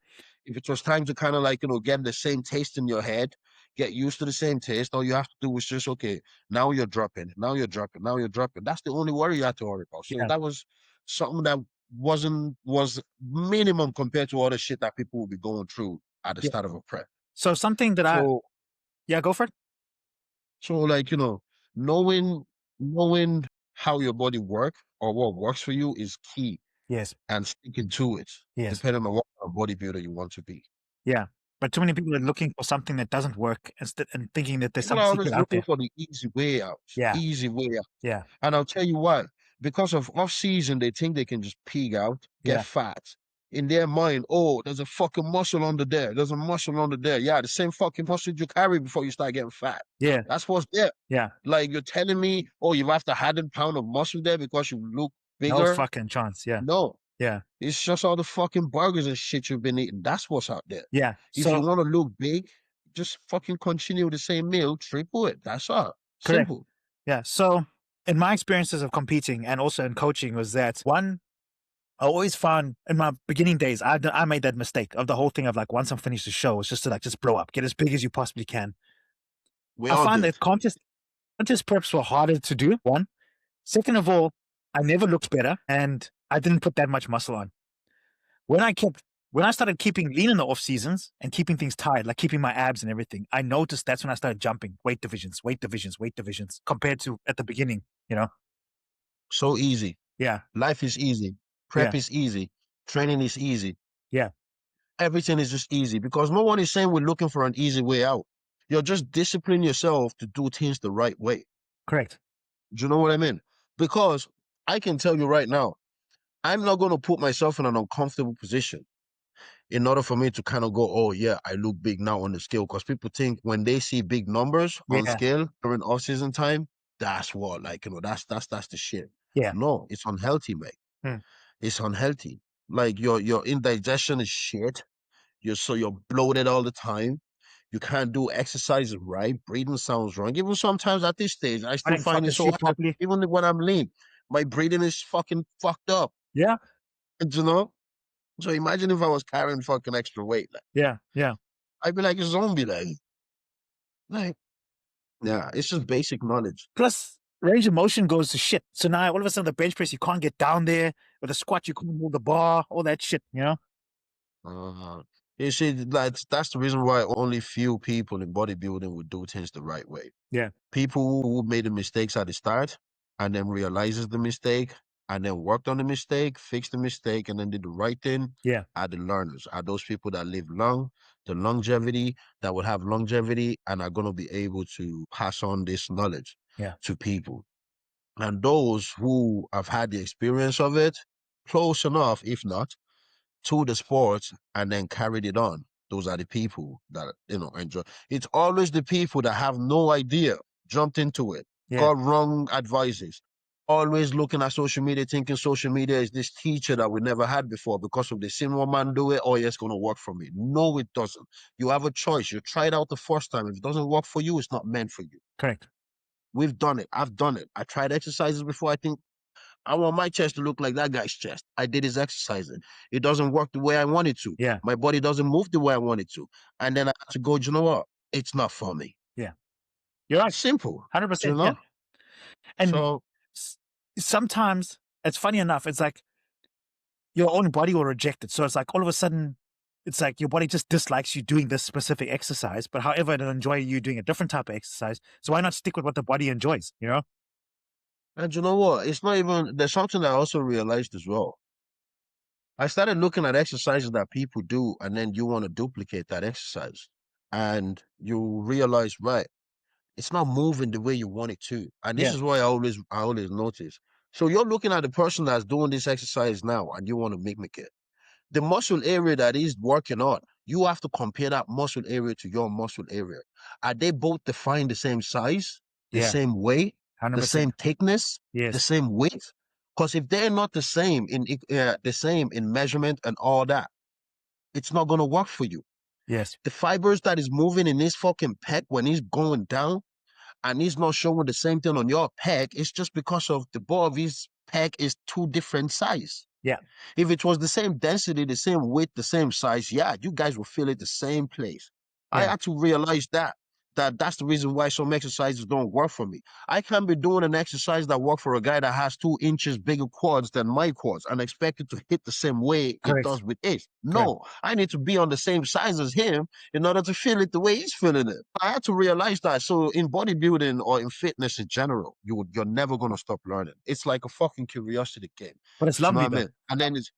If it was time to kind of like, get the same taste in your head, get used to the same taste, all you have to do is just, okay, now you're dropping, now you're dropping, now you're dropping. That's the only worry you have to worry about. So Yeah. that was something that was minimum compared to all the shit that people will be going through at the Yeah. start of a prep. So something that So yeah, go for it. so like, knowing knowing how your body works or what works for you is key Yes. and sticking to it, Yes. depending on what kind of bodybuilder you want to be. Yeah. But too many people are looking for something that doesn't work instead and thinking that there's People some are secret always out looking there. for the easy way out, Yeah. easy way out. Yeah. And I'll tell you what, because of off season, they think they can just pig out, get Yeah. fat. In their mind, oh, there's a fucking muscle under there. There's a muscle under there. Yeah, the same fucking muscle you carry before you start getting fat. Yeah. That's what's there. Yeah. Like you're telling me, oh, you have to 100 pound of muscle there because you look No bigger. fucking chance. Yeah. No, Yeah. it's just all the fucking burgers and shit you've been eating. That's what's out there. Yeah. If you So want to look big, just fucking continue the same meal, triple it. That's all. correct. Simple. Yeah. So in my experiences of competing and also in coaching was that one, I always found in my beginning days, I made that mistake of the whole thing of like, once I'm finished the show, it's just to like, just blow up, get as big as you possibly can. We I all found did. that contest preps were harder to do. One. Second of all, I never looked better and I didn't put that much muscle on. When I started keeping lean in the off seasons and keeping things tight, like keeping my abs and everything, I noticed that's when I started jumping weight divisions, compared to at the beginning, you know? So easy. Yeah. Life is easy. Yeah. Prep is easy. Training is easy. Yeah. Everything is just easy because no one is saying we're looking for an easy way out. You're just disciplining yourself to do things the right way. Correct. Do you know what I mean? Because I can tell you right now, I'm not going to put myself in an uncomfortable position. in order for me to kind of go, oh yeah, I look big now on the scale. Because people think when they see big numbers on Yeah. scale during off season time, that's what, like, that's the shit. Yeah. No, it's unhealthy, mate. Mm. It's unhealthy. Like your indigestion is shit. You're bloated all the time. You can't do exercises right. Breathing sounds wrong. Even sometimes at this stage, I I still didn't find fuck it your so sleep hard. properly. Even when I'm lean, my breathing is fucking fucked up. Yeah. You know? So imagine if I was carrying fucking extra weight. Like, Yeah. Yeah. I'd be like a zombie. Like, yeah, it's just basic knowledge. Plus, range of motion goes to shit. So now all of a sudden the bench press, you can't get down there. With the squat, you couldn't move the bar, all that shit, you know? Uh, you see, that's the reason why only few people in bodybuilding would do things the right way. Yeah. People who made the mistakes at the start and then realizes the mistake and then worked on the mistake, fixed the mistake, and then did the right thing Yeah. are the learners, are those people that live long, the longevity, that will have longevity and are going to be able to pass on this knowledge Yeah. to people. And those who have had the experience of it, close enough, if not, to the sport and then carried it on. Those are the people that, enjoy. It's always the people that have no idea, jumped into it, Yeah. got wrong advices, always looking at social media, thinking social media is this teacher that we never had before because of the seen one man do it, oh, yeah, it's going to work for me. No, it doesn't. You have a choice. You try it out the first time. If it doesn't work for you, it's not meant for you. Correct. We've done it. I've done it. I tried exercises before. I think I want my chest to look like that guy's chest. I did his exercising. It doesn't work the way I want it to. Yeah. My body doesn't move the way I want it to. And then I have to go, you know what? It's not for me. Yeah. You're right. Simple, 100%. Yeah. And So, sometimes it's funny enough, it's like your own body will reject it. So it's like all of a sudden, it's like your body just dislikes you doing this specific exercise, but however, it'll enjoy you doing a different type of exercise. So why not stick with what the body enjoys, you know? and you know what? It's not even, there's something I also realized as well. I started looking at exercises that people do, and then you want to duplicate that exercise. And you realize, right, it's not moving the way you want it to. And this Yeah. is why I always notice. So you're looking at the person that's doing this exercise now, and you want to mimic it. The muscle area that is working on, you have to compare that muscle area to your muscle area. Are they both defined the same size, the Yeah. same weight, the 100%. same thickness, the Yes. same width? Because if they're not the same in measurement and all that, it's not gonna work for you. Yes. The fibers that is moving in his fucking pec when he's going down and he's not showing the same thing on your pec, it's just because of the ball of his pec is two different size. Yeah. If it was the same density, the same width, the same size, yeah, you guys will feel it the same place. I Yeah. had to realize that's the reason why some exercises don't work for me. I can't be doing an exercise that works for a guy that has 2 inches bigger quads than my quads and expect it to hit the same way it Correct. does with his. Correct. No, I need to be on the same size as him in order to feel it the way he's feeling it. I had to realize that. So in bodybuilding or in fitness in general, you're never gonna stop learning. It's like a fucking curiosity game. But it's Do you know lovely what I though. mean? And then it's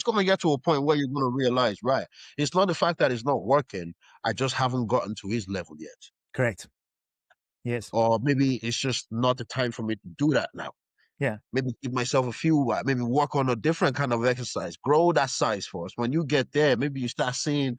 going to get to a point where you're going to realize, right? It's not the fact that it's not working. I just haven't gotten to his level yet. Correct. Yes. Or maybe it's just not the time for me to do that now. Yeah. Maybe give myself a few, maybe work on a different kind of exercise, grow that size for us. When you get there, maybe you start seeing,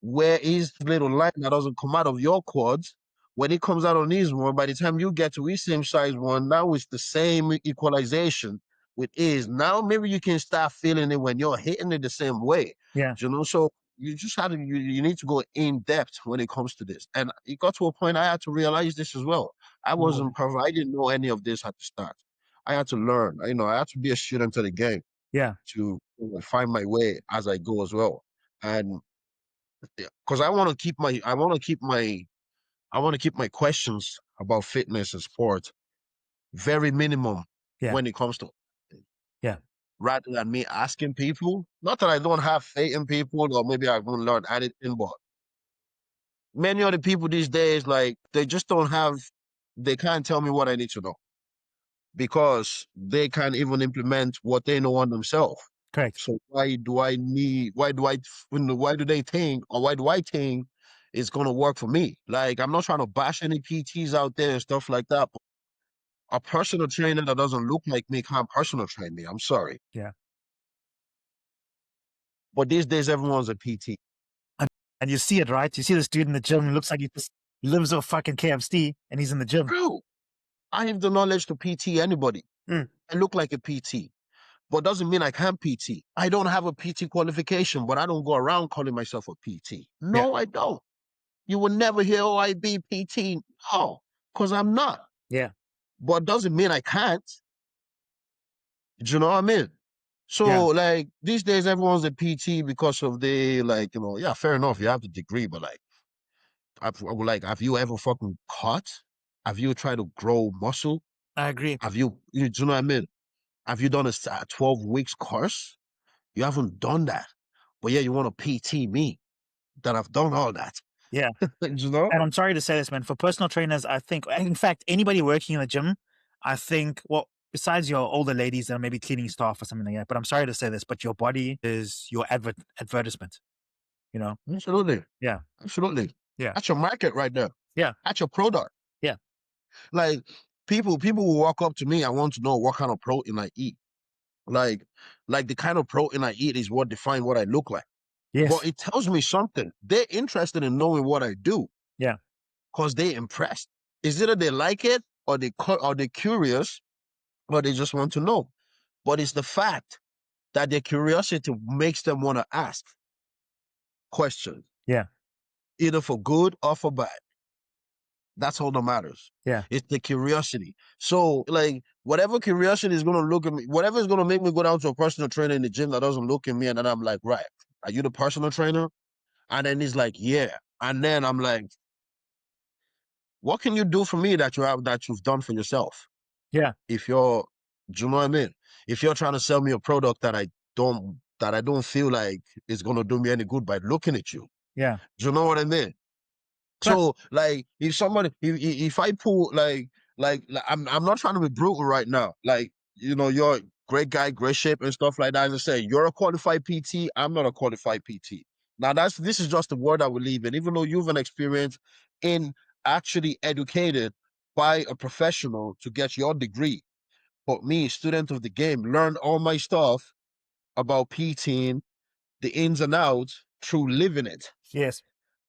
where is the little line that doesn't come out of your quads. When it comes out on his one, by the time you get to his same size one, now it's the same equalization with his. Now maybe you can start feeling it when you're hitting it the same way. Yeah. So you just had to, you need to go in depth when it comes to this. And it got to a point I had to realize this as well. I wasn't perfect. I didn't know any of this at the start. I had to learn. I had to be a student of the game Yeah. to find my way as I go as well. And because I want to keep my questions about fitness and sport very minimum Yeah. when it comes to, Yeah. rather than me asking people. Not that I don't have faith in people or maybe I won't learn anything, but many of the people these days, like, they can't tell me what I need to know because they can't even implement what they know on themselves. Correct. So why do they think, or why do I think it's going to work for me? Like, I'm not trying to bash any PTs out there and stuff like that, but a personal trainer that doesn't look like me can't personal train me. I'm sorry. Yeah. But these days, everyone's a PT. And, and you see it, right? You see this dude in the gym. It looks like he just lives off fucking KFC, and he's in the gym. Bro, I have the knowledge to PT anybody. Mm. I look like a PT, but doesn't mean I can PT. I don't have a PT qualification, but I don't go around calling myself a PT. Yeah, No, I don't. You will never hear, oh, I be PT. No, because I'm not. yeah, But doesn't mean I can't. Do you know what I mean? yeah. So like these days, everyone's a PT because of the like, yeah, fair enough. You have the degree, but like, have you ever fucking cut? Have you tried to grow muscle? I agree. Do you know what I mean? Have you done a 12 weeks course? You haven't done that. But yeah, you want to PT me that I've done all that. Yeah. You know? And I'm sorry to say this, man. For personal trainers, I think, in fact, anybody working in the gym, I think, well, besides your older ladies that are maybe cleaning staff or something like that, but I'm sorry to say this, but your body is your advertisement, you know? Absolutely. Yeah. Absolutely. Yeah. That's your market right there. Yeah. That's your product. Yeah. Like people will walk up to me. I want to know what kind of protein I eat. Like the kind of protein I eat is what defines what I look like. But Yes. it tells me something. They're interested in knowing what I do Yeah. because they're impressed. It's either they like it or they're curious or they just want to know. But it's the fact that their curiosity makes them want to ask questions, Yeah. either for good or for bad. That's all that matters. Yeah. It's the curiosity. So, like, whatever curiosity is going to look at me, whatever is going to make me go down to a personal trainer in the gym that doesn't look at me, and then I'm like, right, are you the personal trainer? And then he's like, yeah. And then I'm like, what can you do for me that you've done for yourself? Yeah. If you're, do you know what I mean? If you're trying to sell me a product that I don't feel like is going to do me any good by looking at you, Yeah. do you know what I mean? But So like if I pull like I'm not trying to be brutal right now. Like, you're a great guy, great shape and stuff like that. As I say, you're a qualified PT. I'm not a qualified PT. Now this is just the word I will leave in, even though you've an experience in actually educated by a professional to get your degree. But me, student of the game, learned all my stuff about PTing, the ins and outs through living it, yes.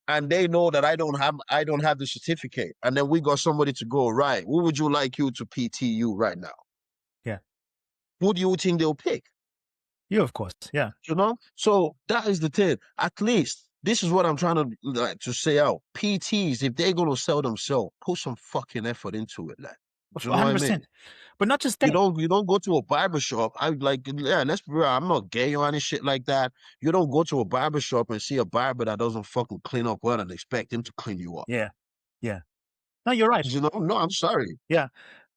and they know that I don't have the certificate, and then we got somebody to go, right, who would you like you to PTU right now? Yeah. Who do you think they'll pick? You, of course. Yeah. So that is the thing. At least this is what I'm trying to say out. PTs, if they're gonna sell themselves, put some fucking effort into it, like, do you know what I mean? 100%. But not just You that. don't you don't go to a barber shop. I like, yeah, let's be real. I'm not gay or any shit like that. You don't go to a barber shop and see a barber that doesn't fucking clean up well and expect him to clean you up. Yeah. Yeah. No, you're right. No, I'm sorry. Yeah. I'm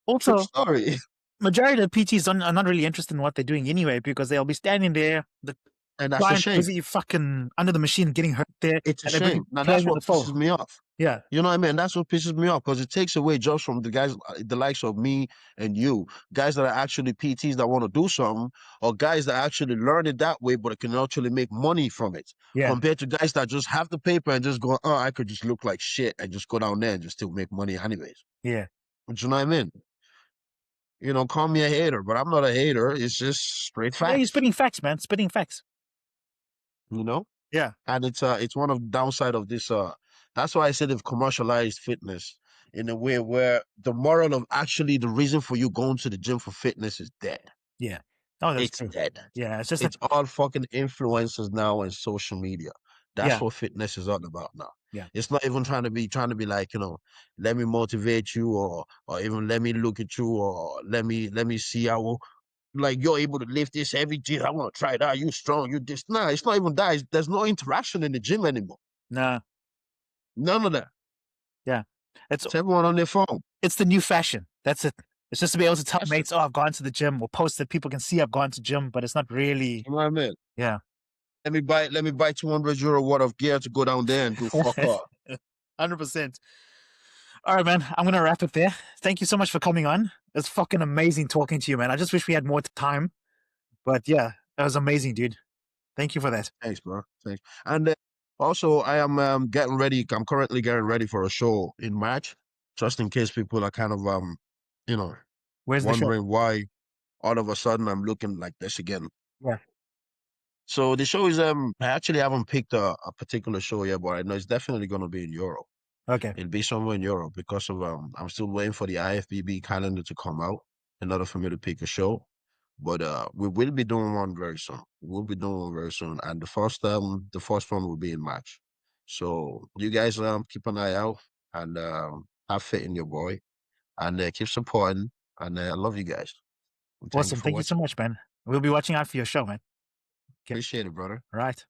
Also, sorry. majority of PTs are not really interested in what they're doing anyway because they'll be standing there, the And that's a client shame. busy fucking under the machine getting hurt there, It's a and they're busy shame. Now that's playing with the what phone. pisses me off. Yeah. You know what I mean? That's what pisses me off because it takes away jobs from the guys, the likes of me and you, guys that are actually PTs that want to do something, or guys that actually learn it that way, but can actually make money from it, Yeah. compared to guys that just have the paper and just go, oh, I could just look like shit and just go down there and just still make money anyways. Yeah. Do you know what I mean? Call me a hater, but I'm not a hater. It's just straight Yeah. You're facts. spitting facts, man. Spitting facts. You know? Yeah. And it's one of the downside of this. That's why I said they've commercialized fitness in a way where the moral of actually the reason for you going to the gym for fitness is dead. Yeah. Oh, that's It's true. dead. Yeah. It's just that. It's all fucking influencers now and social media. That's Yeah. what fitness is all about now. Yeah. It's not even trying to be like, let me motivate you, or even let me look at you, or let me see how, like, you're able to lift this heavy day. I want to try that. You strong. You this. Nah, it's not even that. There's no interaction in the gym anymore. Nah. None of that. Yeah. It's It's everyone on their phone. it's the new fashion. That's it. It's just to be able to tell That's it. mates, oh, I've gone to the gym, or post that people can see I've gone to gym, but it's not really. You know what I mean? Yeah. Let me buy €200 worth of gear to go down there and do fuck off. 100%. All right, man. I'm gonna wrap it there. Thank you so much for coming on. It's fucking amazing talking to you, man. I just wish we had more time, but yeah, that was amazing, dude. Thank you for that. Thanks, bro. Thanks. And also, I am getting ready. I'm currently getting ready for a show in March, just in case people are kind of you know, Where's the show? wondering why all of a sudden I'm looking like this again. Yeah. So the show is I actually haven't picked a particular show yet, but I know it's definitely gonna be in Europe. Okay. It'll be somewhere in Europe because of I'm still waiting for the IFBB calendar to come out in order for me to pick a show. But we will be doing one very soon. We'll be doing one very soon. And the first one will be in March. So you guys keep an eye out and have faith in your boy and keep supporting. And I love you guys. And thank you Awesome. for Thank you so watching. much, man. We'll be watching out for your show, man. Okay. Appreciate it, brother. All right.